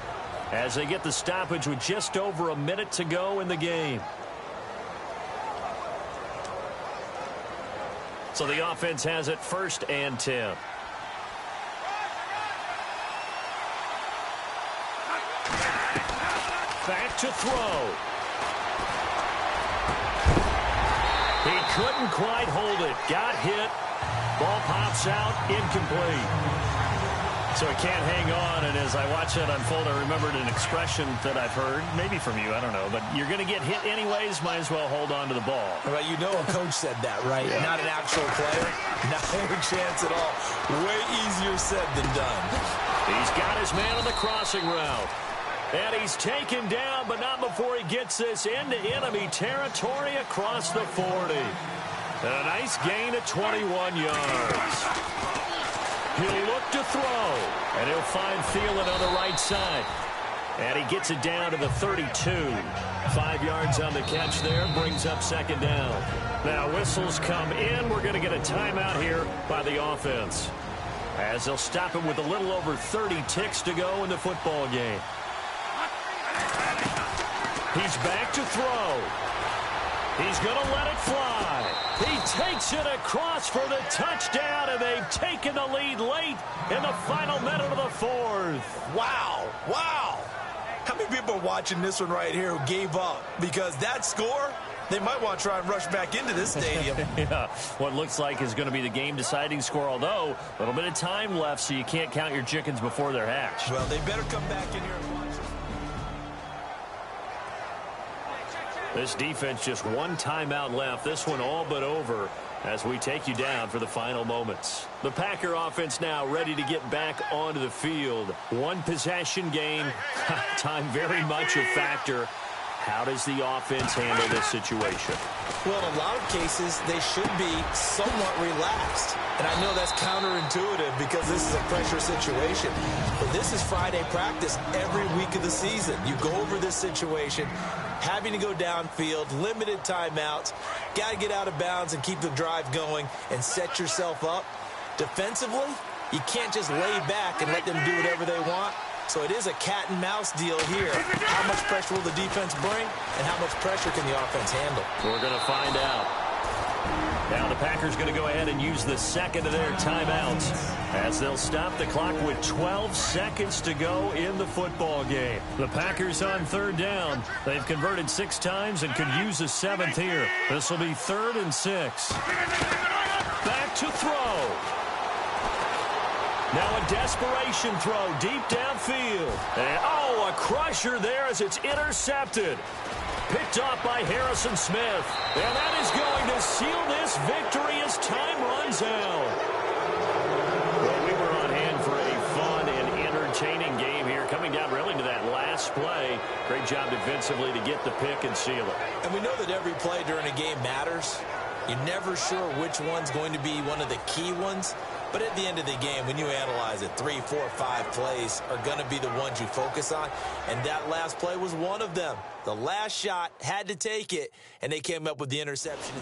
as they get the stoppage with just over a minute to go in the game. So the offense has it 1st and 10. Back to throw. He couldn't quite hold it. Got hit. Ball pops out. Incomplete. So he can't hang on. And as I watch that unfold, I remembered an expression that I've heard, maybe from you, I don't know. But you're going to get hit anyways. Might as well hold on to the ball. Well, you know a coach said that, right? Yeah. Not an actual player. Not a chance at all. Way easier said than done. He's got his man on the crossing route. And he's taken down, but not before he gets this into enemy territory across the 40. And a nice gain of 21 yards. He'll look to throw, and he'll find Thielen on the right side. And he gets it down to the 32. 5 yards on the catch there, brings up second down. Now whistles come in. We're going to get a timeout here by the offense, as they'll stop him with a little over 30 ticks to go in the football game. He's back to throw. He's going to let it fly. He takes it across for the touchdown, and they've taken the lead late in the final minute of the fourth. Wow. Wow. How many people are watching this one right here who gave up? Because that score, they might want to try and rush back into this stadium. Yeah, what looks like is going to be the game-deciding score, although a little bit of time left, so you can't count your chickens before they're hatched. Well, they better come back in here and watch. This defense just one timeout left. This one all but over as we take you down for the final moments. The Packer offense now ready to get back onto the field. One possession game. Time very much a factor. How does the offense handle this situation? Well, in a lot of cases, they should be somewhat relaxed. And I know that's counterintuitive because this is a pressure situation. But this is Friday practice every week of the season. You go over this situation, having to go downfield, limited timeouts, got to get out of bounds and keep the drive going and set yourself up. Defensively, you can't just lay back and let them do whatever they want. So it is a cat-and-mouse deal here. How much pressure will the defense bring, and how much pressure can the offense handle? We're going to find out. Now the Packers going to go ahead and use the second of their timeouts as they'll stop the clock with 12 seconds to go in the football game. The Packers on third down. They've converted 6 times and could use a 7th here. This will be 3rd and 6. Back to throw. Now a desperation throw deep downfield. And, a crusher there as it's intercepted. Picked off by Harrison Smith. And that is going to seal this victory as time runs out. Well, we were on hand for a fun and entertaining game here, coming down really to that last play. Great job defensively to get the pick and seal it. And we know that every play during a game matters. You're never sure which one's going to be one of the key ones. But at the end of the game, when you analyze it, 3, 4, 5 plays are going to be the ones you focus on. And that last play was one of them. The last shot had to take it, and they came up with the interception.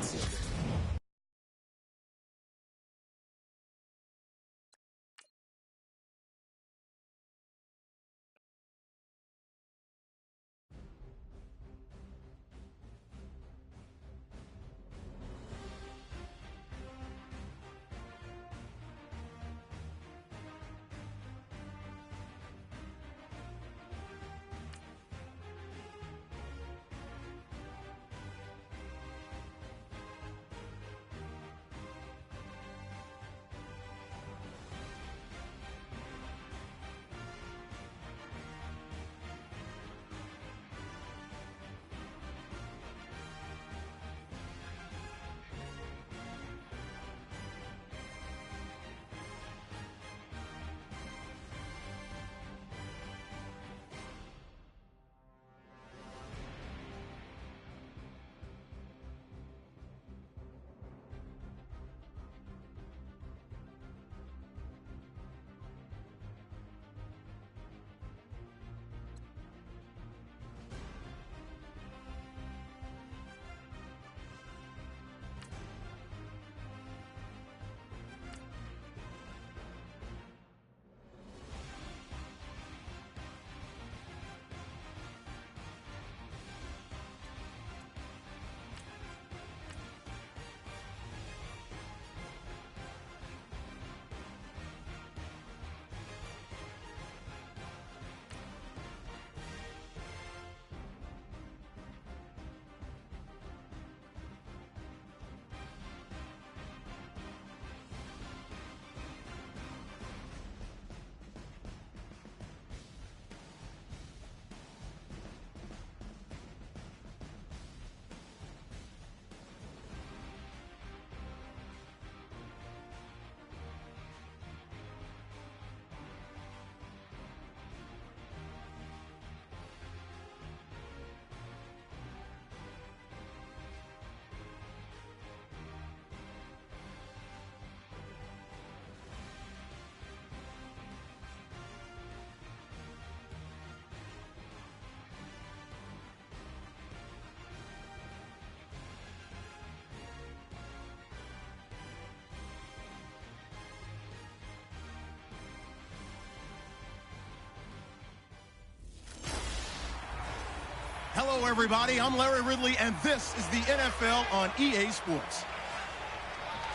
Hello, everybody. I'm Larry Ridley, and this is the NFL on EA Sports.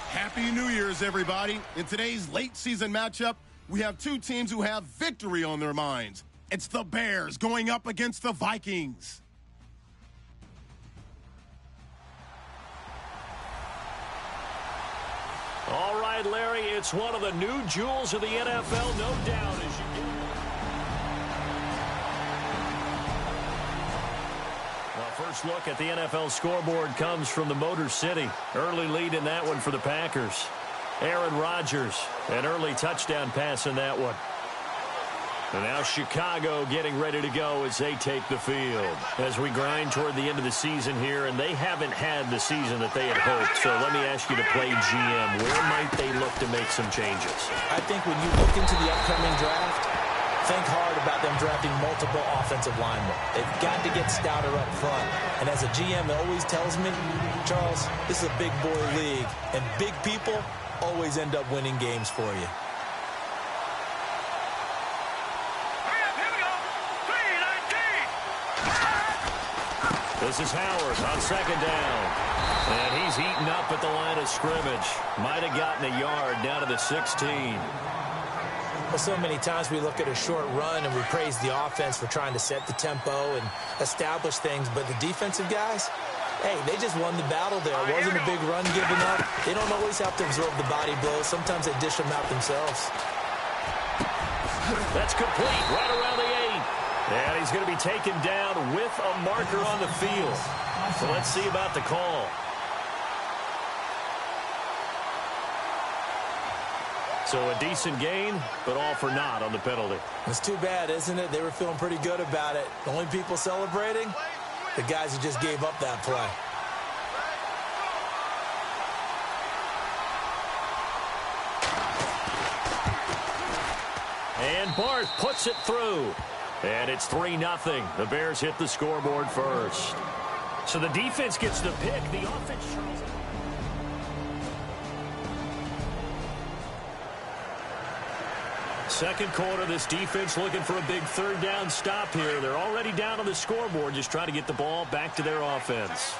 Happy New Year's, everybody. In today's late-season matchup, we have two teams who have victory on their minds. It's the Bears going up against the Vikings. All right, Larry, it's one of the new jewels of the NFL, no doubt, as you get. Well, first look at the NFL scoreboard comes from the Motor City. Early lead in that one for the Packers. Aaron Rodgers, an early touchdown pass in that one. And now Chicago getting ready to go as they take the field. As we grind toward the end of the season here, and they haven't had the season that they had hoped. So let me ask you to play GM. Where might they look to make some changes? I think when you look into the upcoming draft, think hard about them drafting multiple offensive linemen. They've got to get stouter up front. And as a GM, it always tells me, Charles, this is a big boy league, and big people always end up winning games for you. This is Howard on second down. And he's eaten up at the line of scrimmage. Might have gotten a yard down to the 16. Well, so many times we look at a short run and we praise the offense for trying to set the tempo and establish things. But the defensive guys, hey, they just won the battle there. It wasn't a big run given up. They don't always have to absorb the body blows. Sometimes they dish them out themselves. That's complete right around the 8. And he's going to be taken down with a marker on the field. So let's see about the call. So a decent gain, but all for naught on the penalty. It's too bad, isn't it? They were feeling pretty good about it. The only people celebrating, the guys who just gave up that play. And Barth puts it through. And it's 3-0. The Bears hit the scoreboard first. So the defense gets the pick. The offense shows. Second quarter, this defense looking for a big third down stop here. They're already down on the scoreboard, just trying to get the ball back to their offense.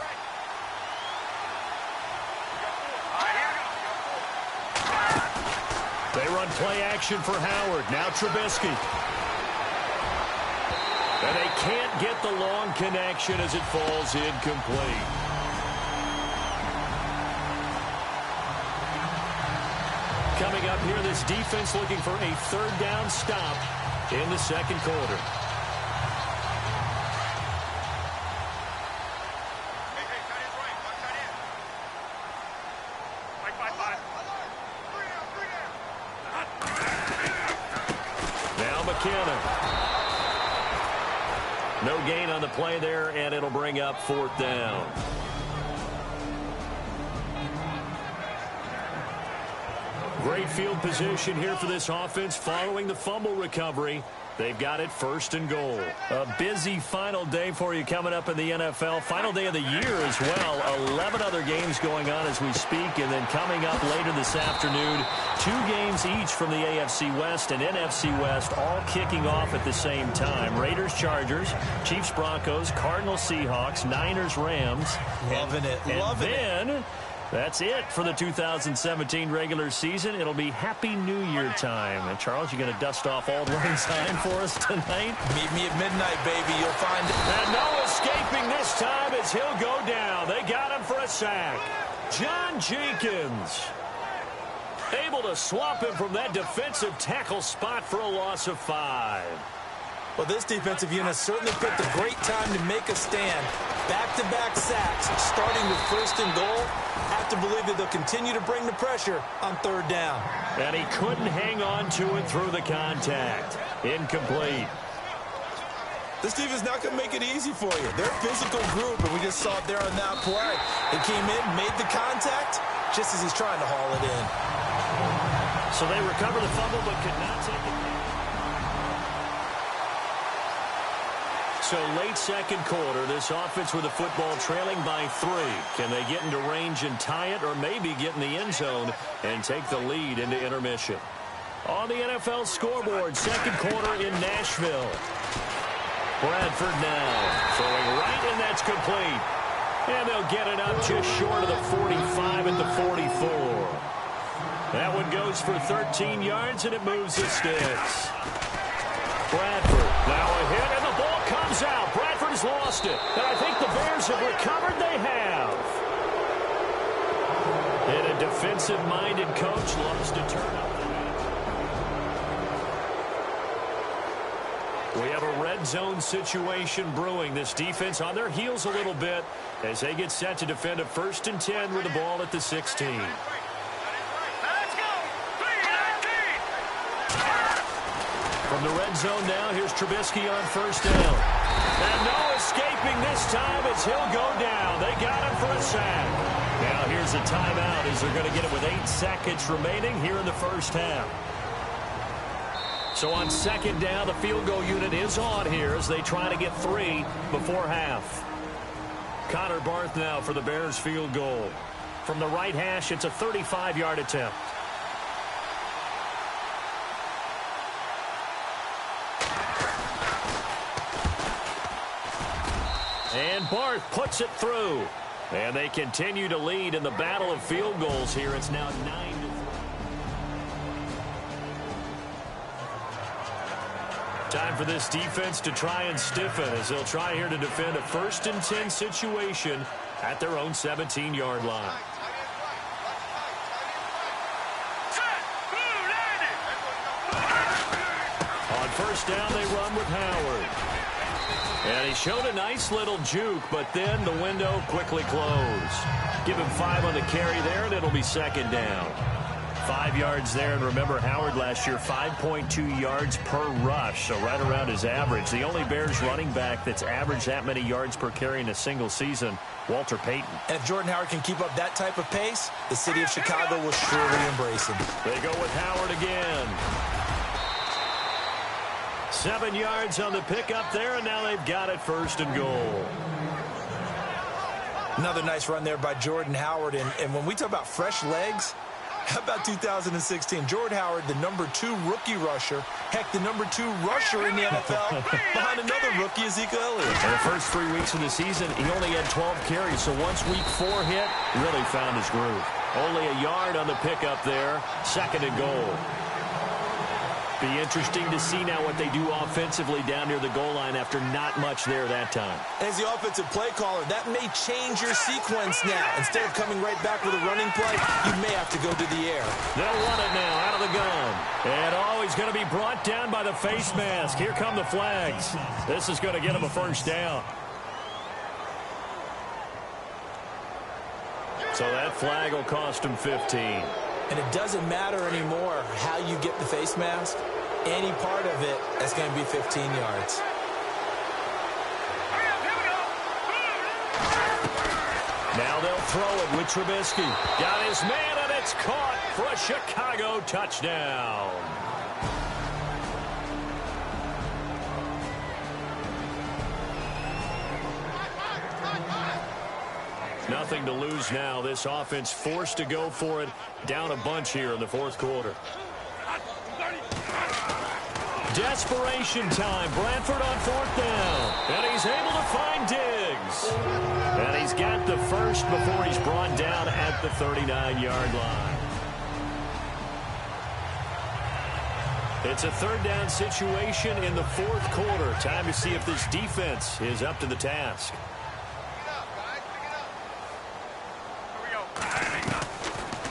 They run play action for Howard. Now Trubisky. And they can't get the long connection as it falls incomplete. Coming up here, this defense looking for a third down stop in the second quarter. Now McKinnon. No gain on the play there, and it'll bring up fourth down. Great field position here for this offense following the fumble recovery. They've got it first and goal. A busy final day for you coming up in the NFL. Final day of the year as well. 11 other games going on as we speak. And then coming up later this afternoon, 2 games each from the AFC West and NFC West, all kicking off at the same time. Raiders, Chargers, Chiefs, Broncos, Cardinals, Seahawks, Niners, Rams. Loving it. Loving it. That's it for the 2017 regular season. It'll be Happy New Year time. And, Charles, you going to dust off Auld Lang Syne for us tonight? Meet me at midnight, baby. You'll find it. And no escaping this time as he'll go down. They got him for a sack. John Jenkins able to swap him from that defensive tackle spot for a loss of 5. Well, this defensive unit certainly picked a great time to make a stand. Back-to-back sacks, starting with first and goal. Have to believe that they'll continue to bring the pressure on third down. And he couldn't hang on to it through the contact. Incomplete. This defense not going to make it easy for you. They're a physical group, and we just saw it there on that play. He came in, made the contact, just as he's trying to haul it in. So they recover the fumble, but could not take it. So late second quarter, this offense with the football trailing by 3. Can they get into range and tie it, or maybe get in the end zone and take the lead into intermission? On the NFL scoreboard, second quarter in Nashville. Bradford now throwing right, and that's complete. And they'll get it up just short of the 45 at the 44. That one goes for 13 yards, and it moves the sticks. Bradford now a hit, and the ball comes out. Bradford has lost it. And I think the Bears have recovered. They have. And a defensive-minded coach loves to turn up the heat. We have a red zone situation brewing. This defense on their heels a little bit as they get set to defend a 1st and 10 with the ball at the 16. From the red zone now, here's Trubisky on 1st down. And no escaping this time as he'll go down. They got him for a sack. Now here's a timeout as they're going to get it with 8 seconds remaining here in the 1st half. So on 2nd down, the field goal unit is on here as they try to get 3 before half. Connor Barth now for the Bears field goal. From the right hash, it's a 35-yard attempt. And Barth puts it through. And they continue to lead in the battle of field goals here. It's now 9-3. Time for this defense to try and stiffen as they'll try here to defend a 1st and 10 situation at their own 17-yard line. On 1st down, they run with Howard. And he showed a nice little juke, but then the window quickly closed. Give him 5 on the carry there, and it'll be 2nd down. 5 yards there, and remember Howard last year, 5.2 yards per rush, so right around his average. The only Bears running back that's averaged that many yards per carry in a single season, Walter Payton. And if Jordan Howard can keep up that type of pace, the city of Chicago will surely embrace him. They go with Howard again. 7 yards on the pickup there, and now they've got it 1st and goal. Another nice run there by Jordan Howard. And when we talk about fresh legs, how about 2016? Jordan Howard, the #2 rookie rusher. Heck, the #2 rusher in the NFL behind another rookie, Ezekiel Elliott. In the first 3 weeks of the season, he only had 12 carries. So once week 4 hit, really found his groove. Only a yard on the pickup there. 2nd and goal. Be interesting to see now what they do offensively down near the goal line after not much there that time. As the offensive play caller, that may change your sequence now. Instead of coming right back with a running play, you may have to go to the air. They'll run it now out of the gun. And he's going to be brought down by the face mask. Here come the flags. This is going to get him a 1st down. So that flag will cost him 15. And it doesn't matter anymore how you get the face mask. Any part of it, that's going to be 15 yards. Now they'll throw it with Trubisky. Got his man, and it's caught for a Chicago touchdown. Nothing to lose now. This offense forced to go for it. Down a bunch here in the 4th quarter. Desperation time. Bradford on 4th down. And he's able to find Diggs. And he's got the first before he's brought down at the 39-yard line. It's a 3rd down situation in the 4th quarter. Time to see if this defense is up to the task.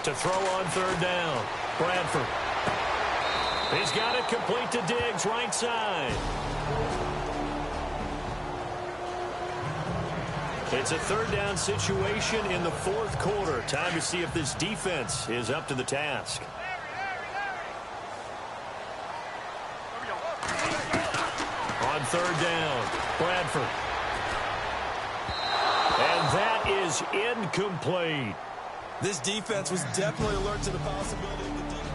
To throw on 3rd down. Bradford. He's got it complete to Diggs, right side. It's a 3rd down situation in the 4th quarter. Time to see if this defense is up to the task. On 3rd down, Bradford. And that is incomplete. This defense was definitely alert to the possibility of the defense.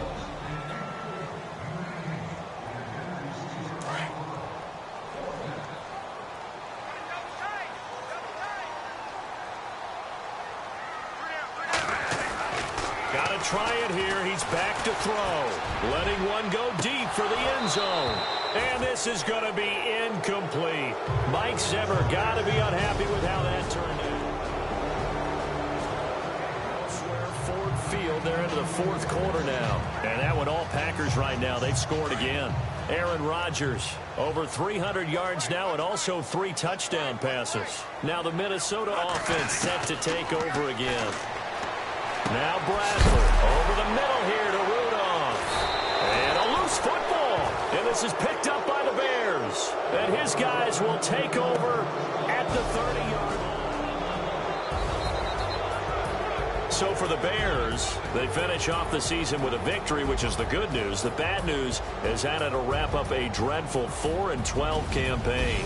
Got to try it here. He's back to throw. Letting one go deep for the end zone. And this is going to be incomplete. Mike Zimmer got to be unhappy with how that turned out. Elsewhere, Ford Field, they're into the fourth quarter now. And that one all Packers right now. They've scored again. Aaron Rodgers, over 300 yards now and also 3 touchdown passes. Now the Minnesota offense set to take over again. Now Bradford over the middle here to Rudolph. And a loose football. And this is picked up by the Bears. And his guys will take over at the 30-yard line. So for the Bears, they finish off the season with a victory, which is the good news. The bad news is that it'll wrap up a dreadful 4-12 campaign.